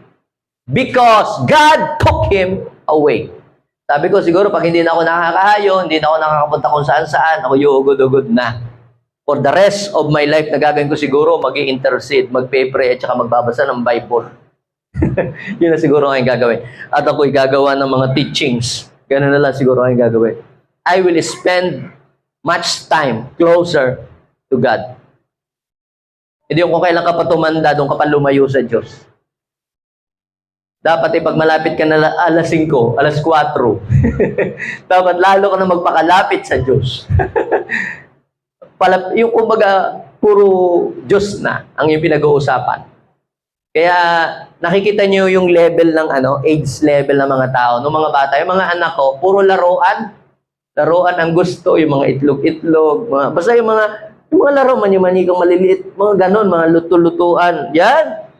because God took Him away. Sabi ko, siguro pag hindi na ako nakakahayo, hindi na ako nakakapunta kung saan-saan, ako ugod-ugod na. For the rest of my life, nagagawin ko siguro, mag-i-intercede, mag-pray, at saka magbabasa ng Bible. Yun na siguro ang gagawin. At ako'y gagawa ng mga teachings. Ganun na lang siguro ang gagawin. I will spend much time closer to God. Hindi yung kung kailan ka pa tumanda, doon ka pa lumayo sa Diyos. Dapat pag malapit ka na alas 5, alas 4, dapat lalo ka na magpakalapit sa Diyos. Yung kumbaga, puro Diyos na ang yung pinag-uusapan. Kaya nakikita niyo yung level ng age level ng mga tao, ng mga bata, yung mga anak ko, puro laruan. Laruan ang gusto, yung mga itlog-itlog, basta yung mga laro, mani-manikang maliliit, mga ganon, mga luto-lutuan. Yan.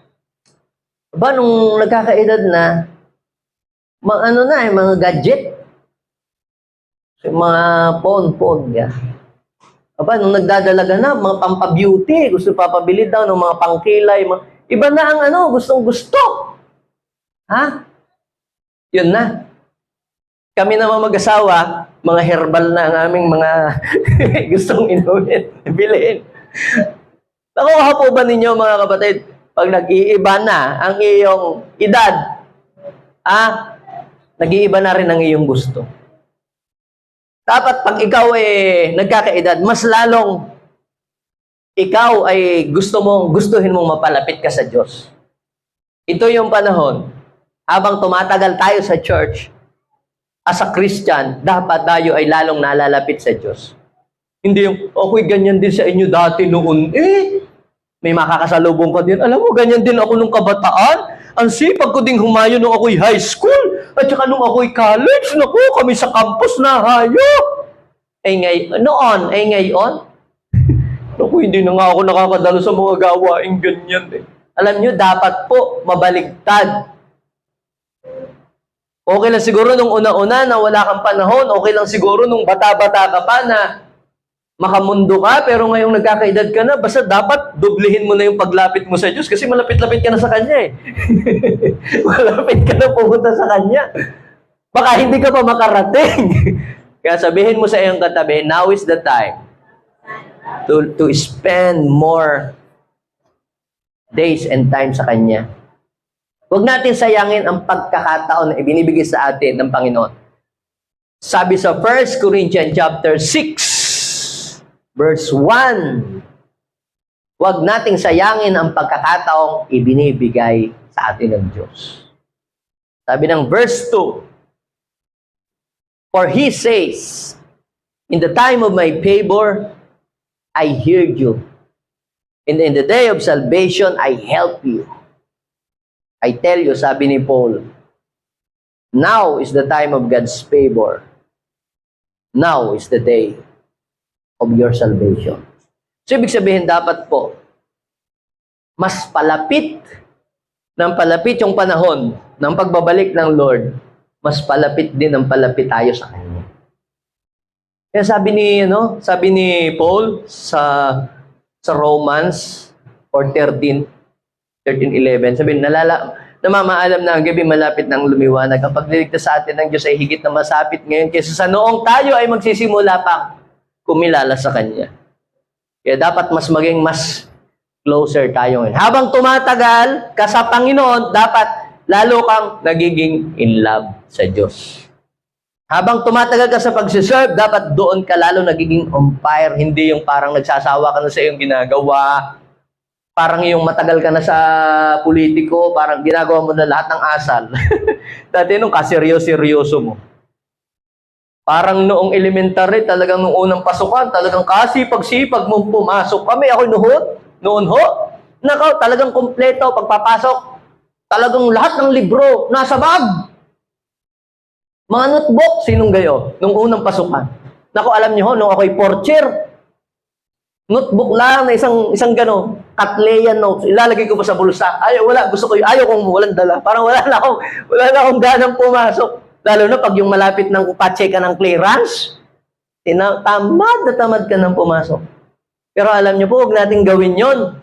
Aba, nung nagkakaedad na, mga gadget. Mga phone, yan. Aba, nung nagdadalaga na, mga pampabeauty, gusto papabili daw ng mga pangkilay, iba na ang gustong-gusto. Yun na. Kami naman mag-asawa, mga herbal na ang aming mga gustong inumin, bilhin. Nakuha po ba ninyo, mga kapatid, pag nag-iiba na ang iyong edad, nag-iiba na rin ang iyong gusto. Dapat pag ikaw nagkakaedad, mas lalong ikaw ay gustuhin mong mapalapit ka sa Diyos. Ito yung panahon, habang tumatagal tayo sa church, as a Christian, dapat tayo ay lalong nalalapit sa Diyos. Hindi yung, ako'y ganyan din sa inyo dati noon. May makakasalubong ka din. Alam mo, ganyan din ako nung kabataan. Ang sipag ko ding humayo nung ako'y high school. At saka nung ako'y college. Naku, kami sa campus na hayo. Ngayon, naku, hindi na nga ako nakakadalo sa mga gawaing ganyan. Alam nyo, dapat po mabaligtad. Okay lang siguro nung una-una na wala kang panahon. Okay lang siguro nung bata-bata ka pa na makamundo ka, pero ngayong nagkakaedad ka na, basta dapat dublihin mo na yung paglapit mo sa Diyos kasi malapit-lapit ka na sa Kanya Malapit ka na pumunta sa Kanya. Baka hindi ka pa makarating. Kaya sabihin mo sa iyong katabi, now is the time to spend more days and time sa Kanya. Huwag natin sayangin ang pagkakataon na ibinibigay sa atin ng Panginoon. Sabi sa 1 Corinthians chapter 6, verse 1, huwag nating sayangin ang pagkakataong ibinibigay sa atin ng Diyos. Sabi ng verse 2, for He says, in the time of my favor, I heard you. And in the day of salvation, I help you. I tell you, sabi ni Paul, now is the time of God's favor. Now is the day of your salvation. So, ibig sabihin, dapat po, mas palapit yung panahon ng pagbabalik ng Lord, mas palapit din ang palapit tayo sa Kanya. Kaya sabi ni Paul sa Romans 13:11, sabi, namamaalam na ang gabi malapit ng lumiwanag. Ang pagliligtas sa atin ng Diyos ay higit na masapit ngayon kaysa sa noong tayo ay magsisimula pang kumilala sa Kanya. Kaya dapat mas maging mas closer tayo ngayon. Habang tumatagal ka sa Panginoon, dapat lalo kang nagiging in love sa Diyos. Habang tumatagal ka sa pagsiserve, dapat doon ka lalo nagiging on fire. Hindi yung parang nagsasawa ka na sa iyong ginagawa. Parang yung matagal ka na sa politiko, parang ginagawa mo na lahat ng asal. Dati nung kaseryoso mo. Parang noong elementary, talagang noong unang pasukan, talagang kasipag-sipag mong pumasok. Kami, ako noon ho. Nakaw, talagang kompleto pagpapasok. Talagang lahat ng libro, nasa bag. Mga notebook, sinong gayo? Nung unang pasukan. Naku, alam niyo ho, nung ako'y porcher, notebook lang na isang gano, Catleya notes. Ilalagay ko pa sa bulsa. Ayaw kong walang dala. Parang wala na akong ganang pumasok. Lalo na pag yung malapit ng pa-check ka ng clearance, tamad ka nang pumasok. Pero alam niyo po, huwag natin gawin yon.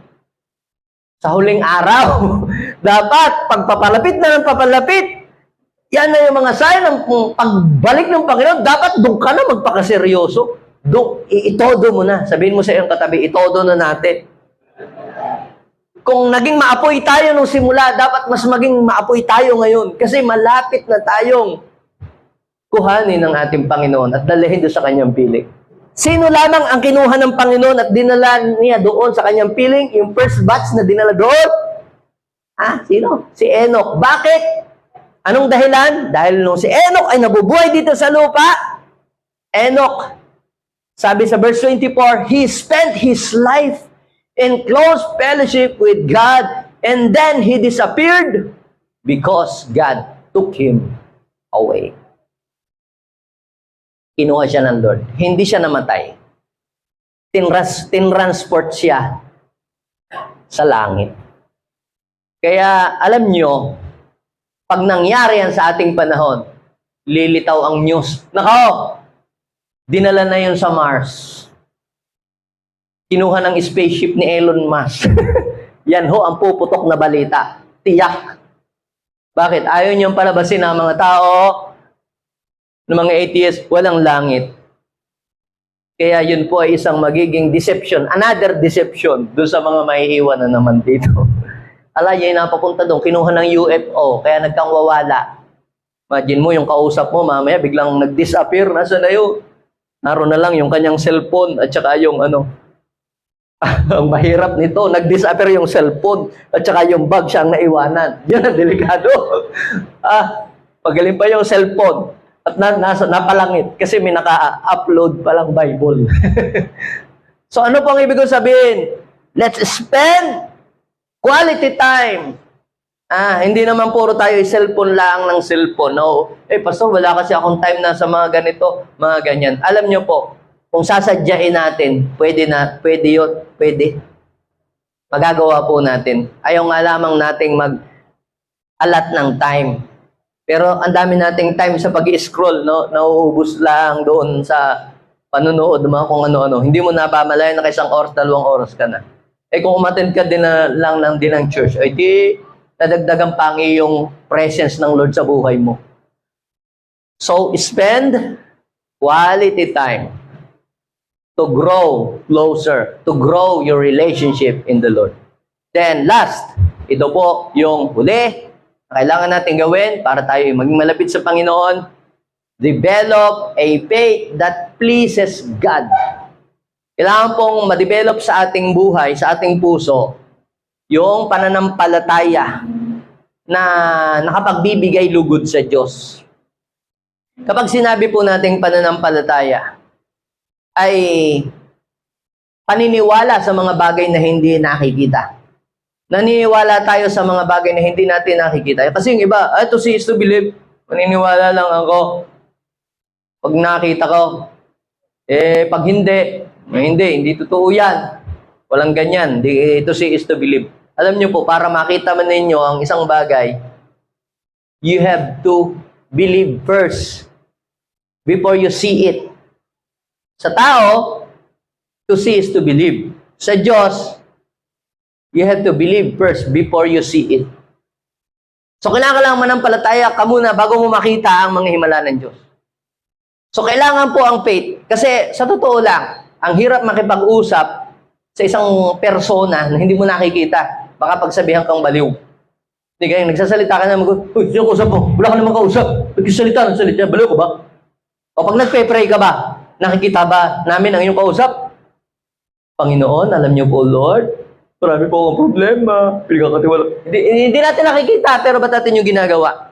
Sa huling araw, dapat pagpapalapit na ng papalapit, yan na yung mga sign ng pagbalik ng Panginoon. Dapat doon ka na magpakaseryoso. Itodo mo na. Sabihin mo sa iyong katabi, itodo na natin. Kung naging maapoy tayo nung simula, dapat mas maging maapoy tayo ngayon. Kasi malapit na tayong kuhanin ng ating Panginoon at dalahin doon sa kanyang piling. Sino lamang ang kinuha ng Panginoon at dinala niya doon sa kanyang piling? Yung first batch na dinala doon? Sino? Si Enoch. Bakit? Anong dahilan? Dahil nung si Enoch ay nabubuhay dito sa lupa, Enoch, sabi sa verse 24, he spent his life in close fellowship with God, and then he disappeared because God took him away. Kinuha siya ng Lord. Hindi siya namatay. Tinransport siya sa langit. Kaya alam nyo, pag nangyari yan sa ating panahon, lilitaw ang news. Nako, dinala na yun sa Mars. Kinuha ng spaceship ni Elon Musk. Yan ho ang puputok na balita. Tiyak. Bakit? Ayaw niyong palabasin ng mga tao, ng mga atheists, walang langit. Kaya yun po ay isang magiging deception, another deception doon sa mga mahihiwa na naman dito. Alay, yung napapunta doon, kinuha ng UFO, kaya nagkang wawala. Imagine mo, yung kausap mo, mamaya biglang nag-disappear, nasa na yun? Naroon na lang yung kanyang cellphone at saka yung ang mahirap nito, nag-disappear yung cellphone at saka yung bag siyang naiwanan. Yan ang delikado. Pagaling pa yung cellphone at napalangit kasi may naka-upload palang Bible. So ano pong ibig kong sabihin? Let's spend quality time. Hindi naman puro tayo cellphone lang ng cellphone. No. Pastor, wala kasi akong time na sa mga ganito, mga ganyan. Alam nyo po, kung sasadyain natin, pwede yun, pwede. Magagawa po natin. Ayaw nga lamang nating mag-alat ng time. Pero ang dami nating time sa pag-i-scroll, no? Nauubos lang doon sa panunood, mga kung ano-ano. Hindi mo napamalayan na isang oras, 2 oras ka na. Kung umattend ka din ng church, ay di nadagdagan pa ang iyong presence ng Lord sa buhay mo. So, spend quality time to grow closer, to grow your relationship in the Lord. Then, last, ito po yung huli, kailangan natin gawin para tayo maging malapit sa Panginoon. Develop a faith that pleases God. Kailangan pong ma-develop sa ating buhay, sa ating puso, yung pananampalataya na nakapagbibigay lugod sa Diyos. Kapag sinabi po nating pananampalataya, ay paniniwala sa mga bagay na hindi nakikita. Naniniwala tayo sa mga bagay na hindi natin nakikita. Kasi yung iba, to see is to believe. Maniniwala lang ako pag nakita ko. Pag hindi totoo yan. Walang ganyan. To see is to believe. Alam niyo po, para makita man ninyo ang isang bagay, you have to believe first before you see it. Sa tao, to see is to believe. Sa Diyos, you have to believe first before you see it. So, kailangan manampalataya ka muna bago mo makita ang mga himala ng Diyos. So, kailangan po ang faith. Kasi, sa totoo lang, ang hirap makipag-usap sa isang persona na hindi mo nakikita. Baka pagsabihan kang baliw. Hindi kayo, nagsasalita ka na, uy, sino kausap mo? Wala ka naman kausap. Nagsasalita, baliw ko ba? O pag nagpe-pray ka ba, nakikita ba namin ang iyong kausap? Panginoon, alam niyo po, Lord, marami po akong problema. Pinagkakatiwala. Hindi natin nakikita, pero ba't natin yung ginagawa?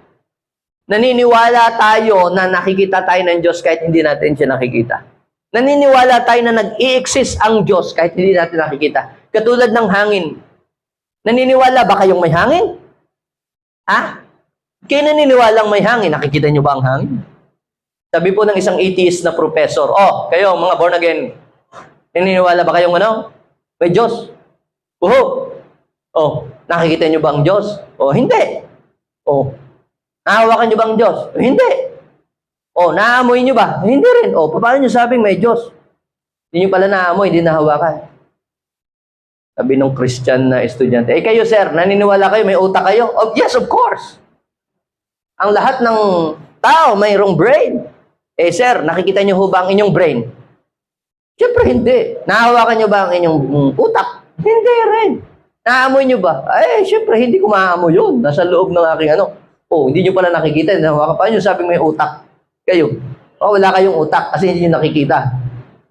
Naniniwala tayo na nakikita tayo ng Diyos kahit hindi natin siya nakikita. Naniniwala tayo na nag-i-exist ang Diyos kahit hindi natin nakikita. Katulad ng hangin. Naniniwala ba kayong may hangin? Ha? Kayo naniniwalang may hangin. Nakikita niyo ba ang hangin? Sabi po ng isang atheist na professor, kayo mga born again, naniniwala ba kayong may Diyos? Nakikita niyo ba ang Diyos? Hindi. Nahawakan niyo ba ang Diyos? Hindi. Naamoy niyo ba? Hindi rin. Paano niyo sabing may Diyos? Hindi niyo pala naamoy, hindi nahawakan. Sabi ng Christian na estudyante, kayo sir, naniniwala kayo, may utak kayo? Yes, of course. Ang lahat ng tao mayroong brain. Sir, nakikita niyo ho ba ang inyong brain? Siyempre hindi. Nahawakan niyo ba ang inyong utak? Hindi rin. Naamoy niyo ba? Siyempre hindi ko maamoy yun. Nasa loob ng aking hindi niyo pala nakikita. Nahawakan pa niyo, sabing may utak. Kayo. Wala kayong utak kasi hindi niyo nakikita.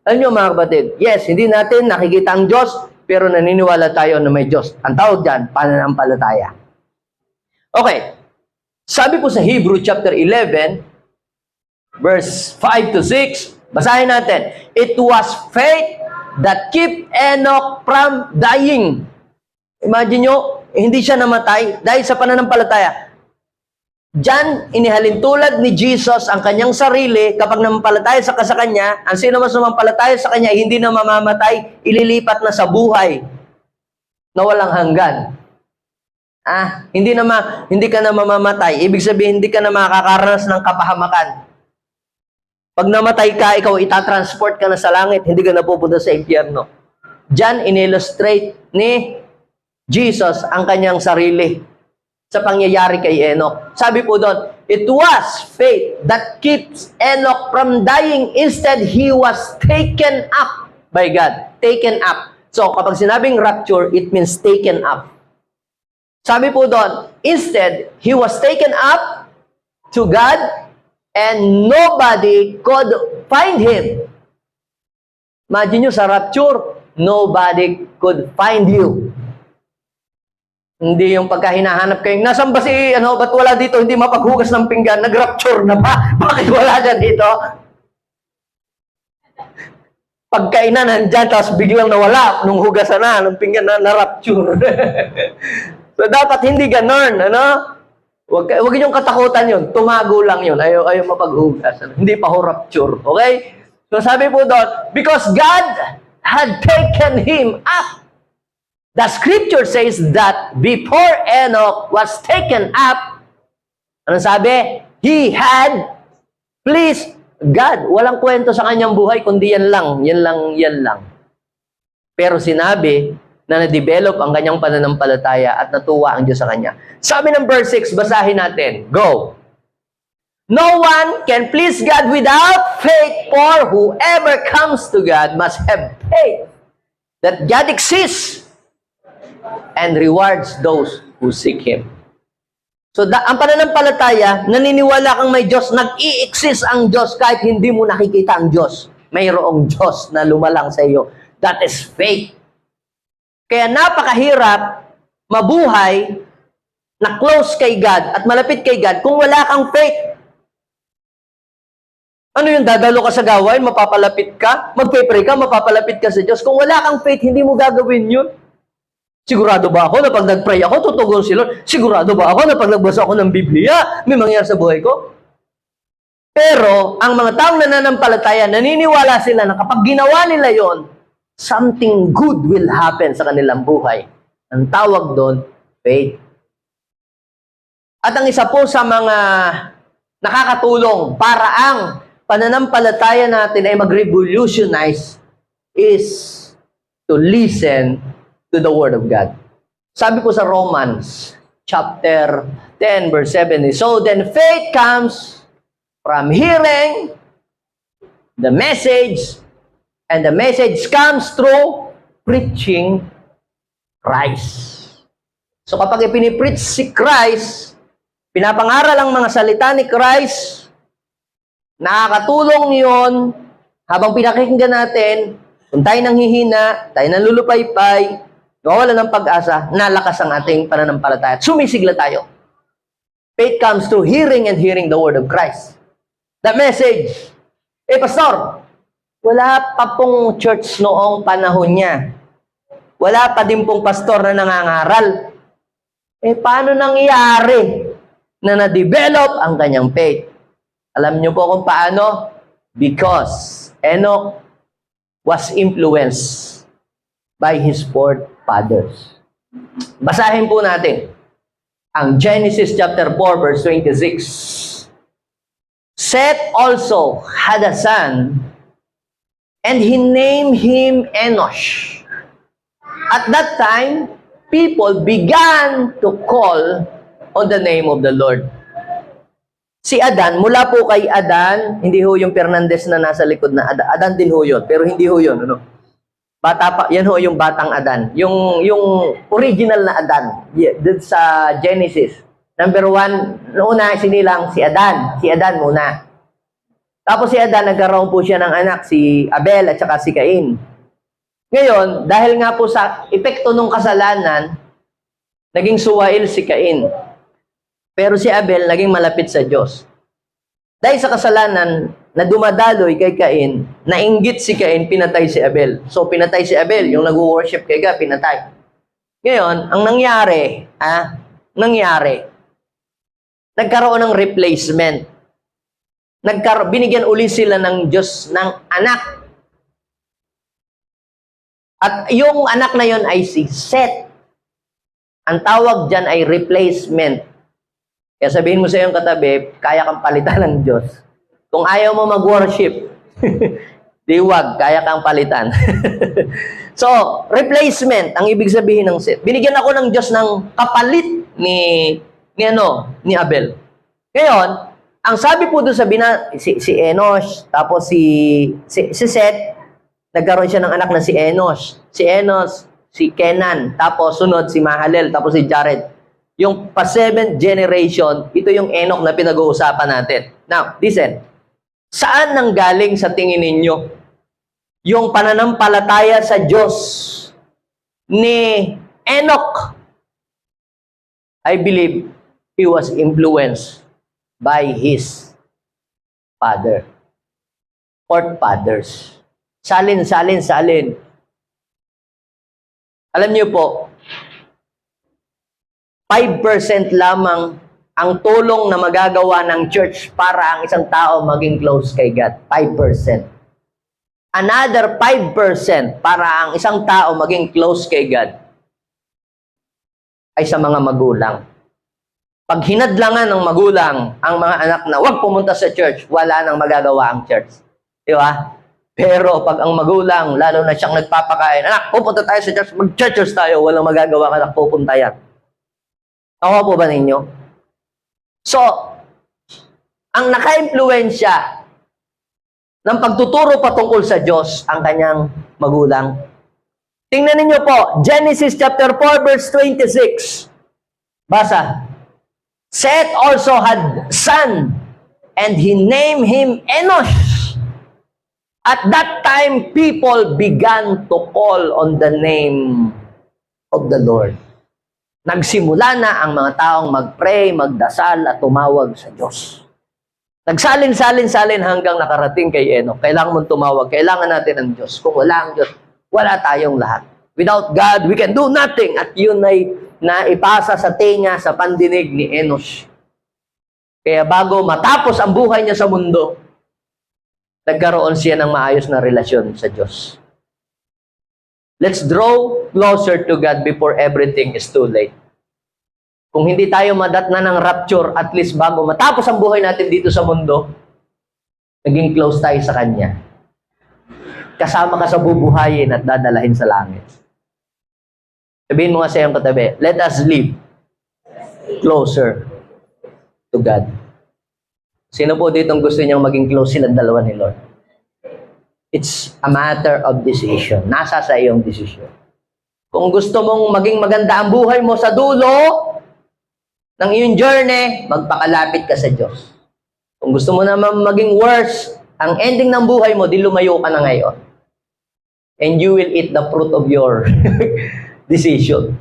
Alam niyo mga kapatid, yes, hindi natin nakikita ang Diyos, pero naniniwala tayo na may Diyos. Ang tawag dyan, pananampalataya. Okay. Sabi po sa Hebrew chapter 11, verse 5 to 6, basahin natin. It was faith that kept Enoch from dying. Imagine nyo, hindi siya namatay dahil sa pananampalataya. Diyan, inihalin tulad ni Jesus ang kanyang sarili kapag namampalataya sa kanya, ang sino mas namampalataya sa kanya, hindi na mamamatay, ililipat na sa buhay na walang hanggan. Hindi ka na mamamatay, ibig sabihin hindi ka na makakaranas ng kapahamakan. Pag namatay ka, ikaw itatransport ka na sa langit, hindi ka na pupunta sa impyerno. Diyan, in-illustrate ni Jesus ang kanyang sarili sa pangyayari kay Enoch. Sabi po doon, it was faith that keeps Enoch from dying. Instead, he was taken up by God. Taken up. So, kapag sinabing rapture, it means taken up. Sabi po doon, instead, he was taken up to God and nobody could find him. Imagine nyo sa rapture, nobody could find you. Hindi yung pagka hinahanap kayo, nasan ba si, ba't wala dito, hindi mapaghugas ng pinggan, nag-rapture na ba? Bakit wala dyan dito? Pagkainan, nandyan, tapos biglang nawala, nung hugasan na, nung pinggan na-rapture. So, dapat hindi ganon, Huwag yung katakutan yun. Tumago lang yun. Ayaw mapaghugas. Hindi pa ho rapture. Okay? So sabi po doon, because God had taken him up. The scripture says that before Enoch was taken up, ano sabi? He had pleased God. Walang kwento sa kanyang buhay, kundi yan lang. Pero sinabi na na-develop ang kanyang pananampalataya at natuwa ang Diyos sa kanya. Sabi ng verse 6, basahin natin. Go! No one can please God without faith, for whoever comes to God must have faith that God exists and rewards those who seek Him. So, ang pananampalataya, naniniwala kang may Diyos, nag-i-exist ang Diyos kahit hindi mo nakikita ang Diyos. Mayroong Diyos na lumalang sa iyo. That is faith. Kaya napakahirap mabuhay na close kay God at malapit kay God kung wala kang faith. Ano yung dadalo ka sa gawain, mapapalapit ka, magpe-pray ka, mapapalapit ka sa Diyos. Kung wala kang faith, hindi mo gagawin yun. Sigurado ba ako na pag nag-pray ako, tutugon si Lord? Sigurado ba ako na pag nagbasa ako ng Biblia, may mangyayari sa buhay ko? Pero, ang mga taong nananampalataya, naniniwala sila na kapag ginawa nila yon, something good will happen sa kanilang buhay. Ang tawag doon, faith. At ang isa po sa mga nakakatulong para ang pananampalataya natin ay mag-revolutionize is to listen to the Word of God. Sabi po sa Romans chapter 10 verse 7, so then faith comes from hearing the message, and the message comes through preaching Christ. So kapag ipinipreach si Christ, pinapangaral ang mga salita ni Christ, nakakatulong yon habang pinakikinggan natin, kung tayo nanghihina, tayo nanlulupaypay, nawawala ng pag-asa, nalakas ang ating pananampalataya. Sumisigla tayo. Faith comes through hearing and hearing the word of Christ. The message. Pastor, wala pa pong church noong panahon niya. Wala pa din pong pastor na nangangaral. Paano nangyari na na-develop ang kanyang faith? Alam niyo po kung paano? Because Enoch was influenced by his forefathers. Basahin po natin ang Genesis chapter 4 verse 26. Seth also had a son, and he named him Enosh. At that time, people began to call on the name of the Lord. Si Adan, mula po kay Adan, hindi ho yung Fernandez na nasa likod na Adan. Adan din ho yun, pero hindi ho yun. Ano? Bata pa, yan ho yung batang Adan. Yung original na Adan, dun sa Genesis. Number 1, una sinilang si Adan. Si Adan muna. Tapos si Adan, nagkaroon po siya ng anak, si Abel at saka si Cain. Ngayon, dahil nga po sa epekto ng kasalanan, naging suwail si Cain. Pero si Abel naging malapit sa Diyos. Dahil sa kasalanan na dumadaloy kay Cain, nainggit si Cain, pinatay si Abel. So pinatay si Abel, yung nag-worship kay God, pinatay. Ngayon, ang nangyari, nagkaroon ng replacement. Binigyan uli sila ng Diyos ng anak. At yung anak na yon ay si Seth. Ang tawag dyan ay replacement. Kaya sabihin mo sa iyong katabi, kaya kang palitan ng Diyos. Kung ayaw mo mag-worship, di wag, kaya kang palitan. So, replacement, ang ibig sabihin ng Seth. Binigyan ako ng Diyos ng kapalit ni Abel. Ngayon, ang sabi po doon sa si Enosh, tapos si Seth, nagkaroon siya ng anak na si Enosh. Si Enosh, si Kenan, tapos sunod si Mahalel, tapos si Jared. Yung pa-7th generation, ito yung Enoch na pinag-uusapan natin. Now, listen. Saan nanggaling sa tingin ninyo yung pananampalataya sa Diyos ni Enoch? I believe he was influenced by his father. Forefathers. Salin. Alam niyo po, 5% lamang ang tulong na magagawa ng church para ang isang tao maging close kay God. 5%. Another 5% para ang isang tao maging close kay God ay sa mga magulang. Pag hinadlangan ng magulang ang mga anak na huwag pumunta sa church, wala nang magagawa ang church. Di ba? Pero pag ang magulang, lalo na siyang nagpapakain, anak, pupunta tayo sa church, mag-churches tayo, walang magagawa ka na pupunta yan. Ako po ba ninyo? So, ang naka-impluensya ng pagtuturo patungkol sa Diyos ang kanyang magulang. Tingnan ninyo po, Genesis chapter 4 verse 26. Basa. Seth also had son, and he named him Enosh. At that time, people began to call on the name of the Lord. Nagsimula na ang mga taong mag-pray, magdasal at tumawag sa Diyos. Nagsalin-salin-salin hanggang nakarating kay Enoch. Kailangan mong tumawag. Kailangan natin ang Diyos. Kung wala ang Diyos, wala tayong lahat. Without God, we can do nothing. At yun ay naipasa sa tenga, sa pandinig ni Enoch. Kaya bago matapos ang buhay niya sa mundo, nagkaroon siya ng maayos na relasyon sa Diyos. Let's draw closer to God before everything is too late. Kung hindi tayo madatna ng rapture, at least bago matapos ang buhay natin dito sa mundo, naging close tayo sa Kanya. Kasama ka sa bubuhayin at dadalahin sa langit. Sabihin mo nga sa iyong katabi, let us live closer to God. Sino po ditong gusto niyang maging close silang dalawa ni Lord? It's a matter of decision. Nasa sa iyong decision. Kung gusto mong maging maganda ang buhay mo sa dulo ng iyong journey, magpakalapit ka sa Diyos. Kung gusto mo naman maging worse, ang ending ng buhay mo, di lumayo ka na ngayon. And you will eat the fruit of your decision.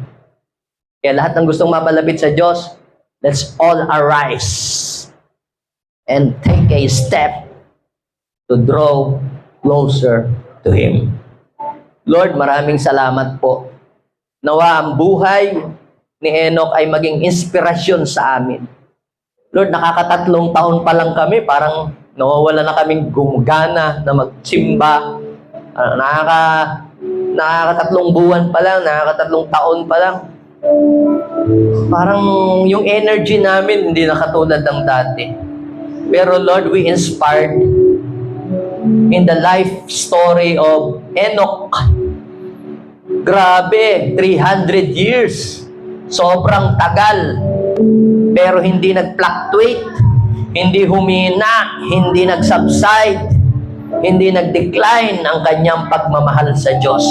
Kaya lahat ng gustong mapalapit sa Diyos, let's all arise and take a step to draw closer to Him. Lord, maraming salamat po. Nawa ang buhay ni Enoch ay maging inspirasyon sa amin. Lord, nakakatatlong taon pa lang kami, parang nawawala na kaming gumagana na magsimba. Nakakatatlong buwan pa lang, nakakatatlong taon pa lang. Parang yung energy namin hindi na katulad ng dati. Pero Lord, we inspired in the life story of Enoch. Grabe, 300 years. Sobrang tagal. Pero hindi nag-fluctuate, hindi humina, hindi nag-subside, hindi nag-decline ang kanyang pagmamahal sa Diyos.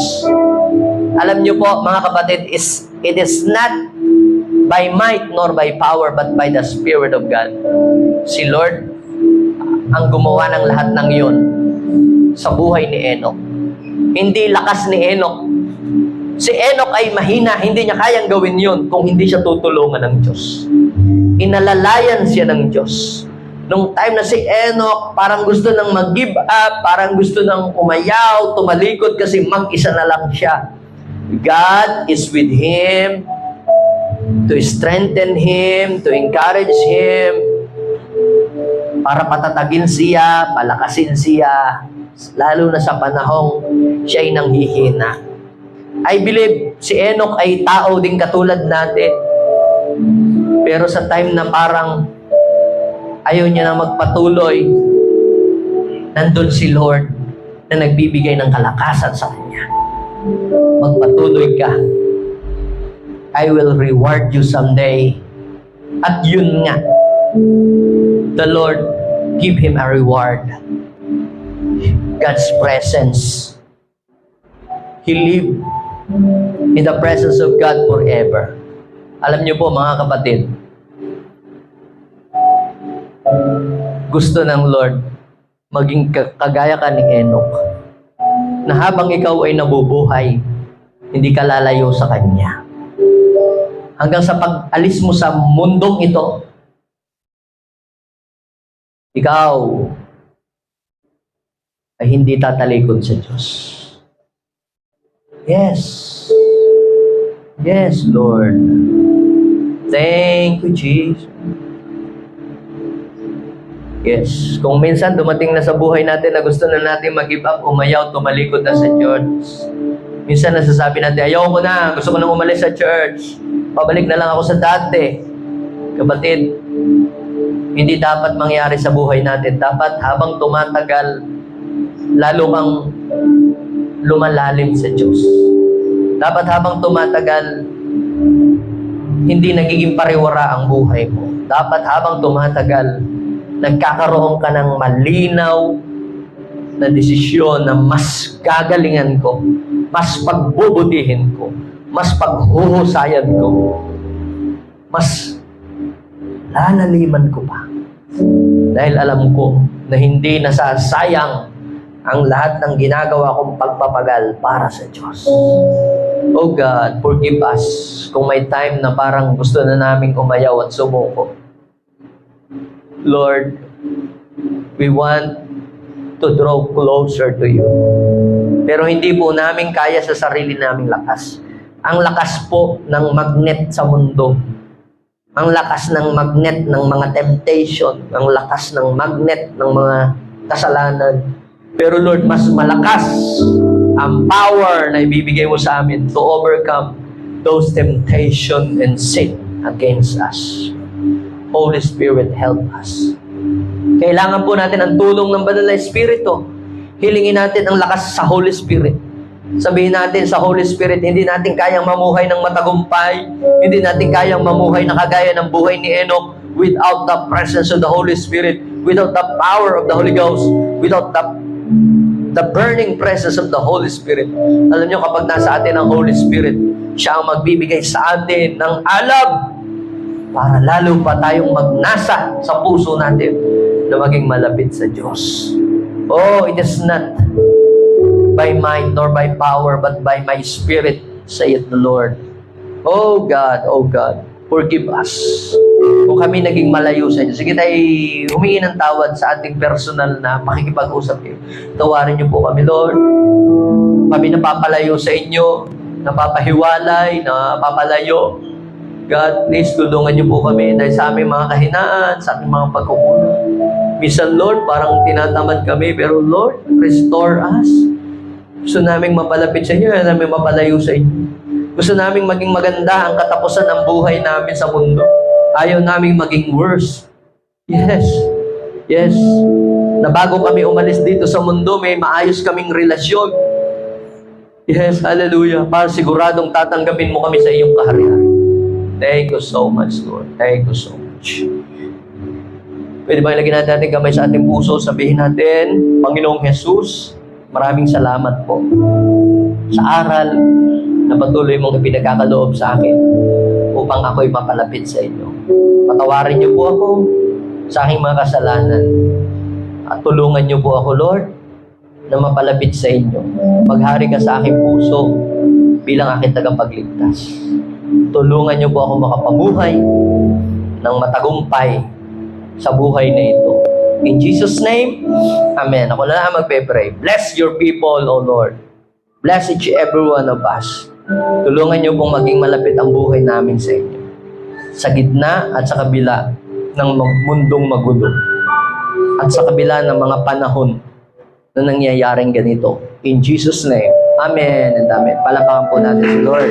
Alam niyo po, mga kapatid, it is not by might nor by power, but by the Spirit of God. Si Lord ang gumawa ng lahat ng iyon sa buhay ni Enoch. Hindi lakas ni Enoch. Si Enoch ay mahina, hindi niya kayang gawin yun kung hindi siya tutulungan ng Diyos. Inalalayan siya ng Diyos. Nung time na si Enoch, parang gusto nang mag-give up, parang gusto nang umayaw, tumalikod kasi mag-isa na lang siya. God is with him to strengthen him, to encourage him, para patatagin siya, palakasin siya, lalo na sa panahong siya ay nanghihina. I believe si Enoch ay tao din katulad natin. Pero sa time na parang ayaw niya na magpatuloy, nandun si Lord na nagbibigay ng kalakasan sa kanya. Magpatuloy ka. I will reward you someday. At yun nga, the Lord give him a reward. God's presence. He lived in the presence of God forever. Alam niyo po mga kapatid, gusto ng Lord maging kagaya ka ni Enoch, na habang ikaw ay nabubuhay, hindi ka lalayo sa Kanya. Hanggang sa pag-alis mo sa mundong ito, ikaw ay hindi tatalikod sa Diyos. Yes. Yes, Lord. Thank you, Jesus. Yes. Kung minsan dumating na sa buhay natin na gusto na natin mag-give up, umayaw, tumalikod na sa church. Minsan nasasabi natin, ayaw ko na, gusto ko na umalis sa church. Pabalik na lang ako sa dati. Kapatid, hindi dapat mangyari sa buhay natin. Dapat habang tumatagal, lalo kang lumalalim sa Diyos. Dapat habang tumatagal, hindi nagiging pariwara ang buhay mo. Dapat habang tumatagal, nagkakaroon ka ng malinaw na desisyon na mas gagalingan ko, mas pagbubutihin ko, mas paghuhusayan ko, mas lalaliman ko pa. Dahil alam ko na hindi nasasayang ang lahat ng ginagawa kong pagpapagal para sa Diyos. Oh God, forgive us kung may time na parang gusto na naming umayaw at sumuko. Lord, We want to draw closer to you. Pero hindi po namin kaya sa sarili naming lakas. Ang lakas po ng magnet sa mundo. Ang lakas ng magnet ng mga temptation. Ang lakas ng magnet ng mga kasalanan. Pero Lord, mas malakas ang power na ibibigay mo sa amin to overcome those temptation and sin against us. Holy Spirit, help us. Kailangan po natin ang tulong ng Banal na Espiritu. Hilingin natin ang lakas sa Holy Spirit. Sabihin natin sa Holy Spirit, hindi natin kayang mamuhay ng matagumpay. Hindi natin kayang mamuhay na kagaya ng buhay ni Enoch without the presence of the Holy Spirit, without the power of the Holy Ghost, without the burning presence of the Holy Spirit. Alam nyo, kapag nasa atin ang Holy Spirit, siya ang magbibigay sa atin ng alab para lalo pa tayong magnasa sa puso natin na maging malapit sa Diyos. Oh, it is not by might nor by power, but by my Spirit, saith the Lord. Oh God, forgive us. Kung kami naging malayo sa inyo, sige tayo humingi ng tawad sa ating personal na pakikipag-usap kayo. Tawarin niyo po kami, Lord. Kami napapalayo sa inyo, napapahiwalay, napapalayo. God, please tulungan niyo po kami dahil sa aming mga kahinaan, sa aming mga pagkukulang. Minsan, Lord, parang tinatamad kami, pero Lord, restore us. Gusto naming mapalapit sa inyo, namin mapalayo sa inyo. Gusto naming maging maganda ang katapusan ng buhay namin sa mundo. Ayaw naming maging worse. Yes. Na bago kami umalis dito sa mundo, may maayos kaming relasyon. Yes, hallelujah. Para siguradong tatanggapin mo kami sa iyong kaharian. Thank you so much, Lord. Thank you so much. Pwede ba ilagay natin ating kamay sa ating puso, sabihin natin, Panginoong Jesus, maraming salamat po sa aral na patuloy mong ipinagkakaloob sa akin upang ako'y mapalapit sa inyo. Patawarin niyo po ako sa aking mga kasalanan at tulungan niyo po ako, Lord, na mapalapit sa inyo. Maghari ka sa aking puso bilang aking tagapagligtas. Tulungan niyo po ako makapamuhay ng matagumpay sa buhay na ito. In Jesus' name, Amen. Ako na lang magpe-pray. Bless your people, O Lord. Bless each every one of us. Tulungan niyo pong maging malapit ang buhay namin sa inyo. Sa gitna at sa kabila ng mundong magulo. At sa kabila ng mga panahon na nangyayaring ganito. In Jesus' name, Amen and Amen. Palapakan po natin si Lord.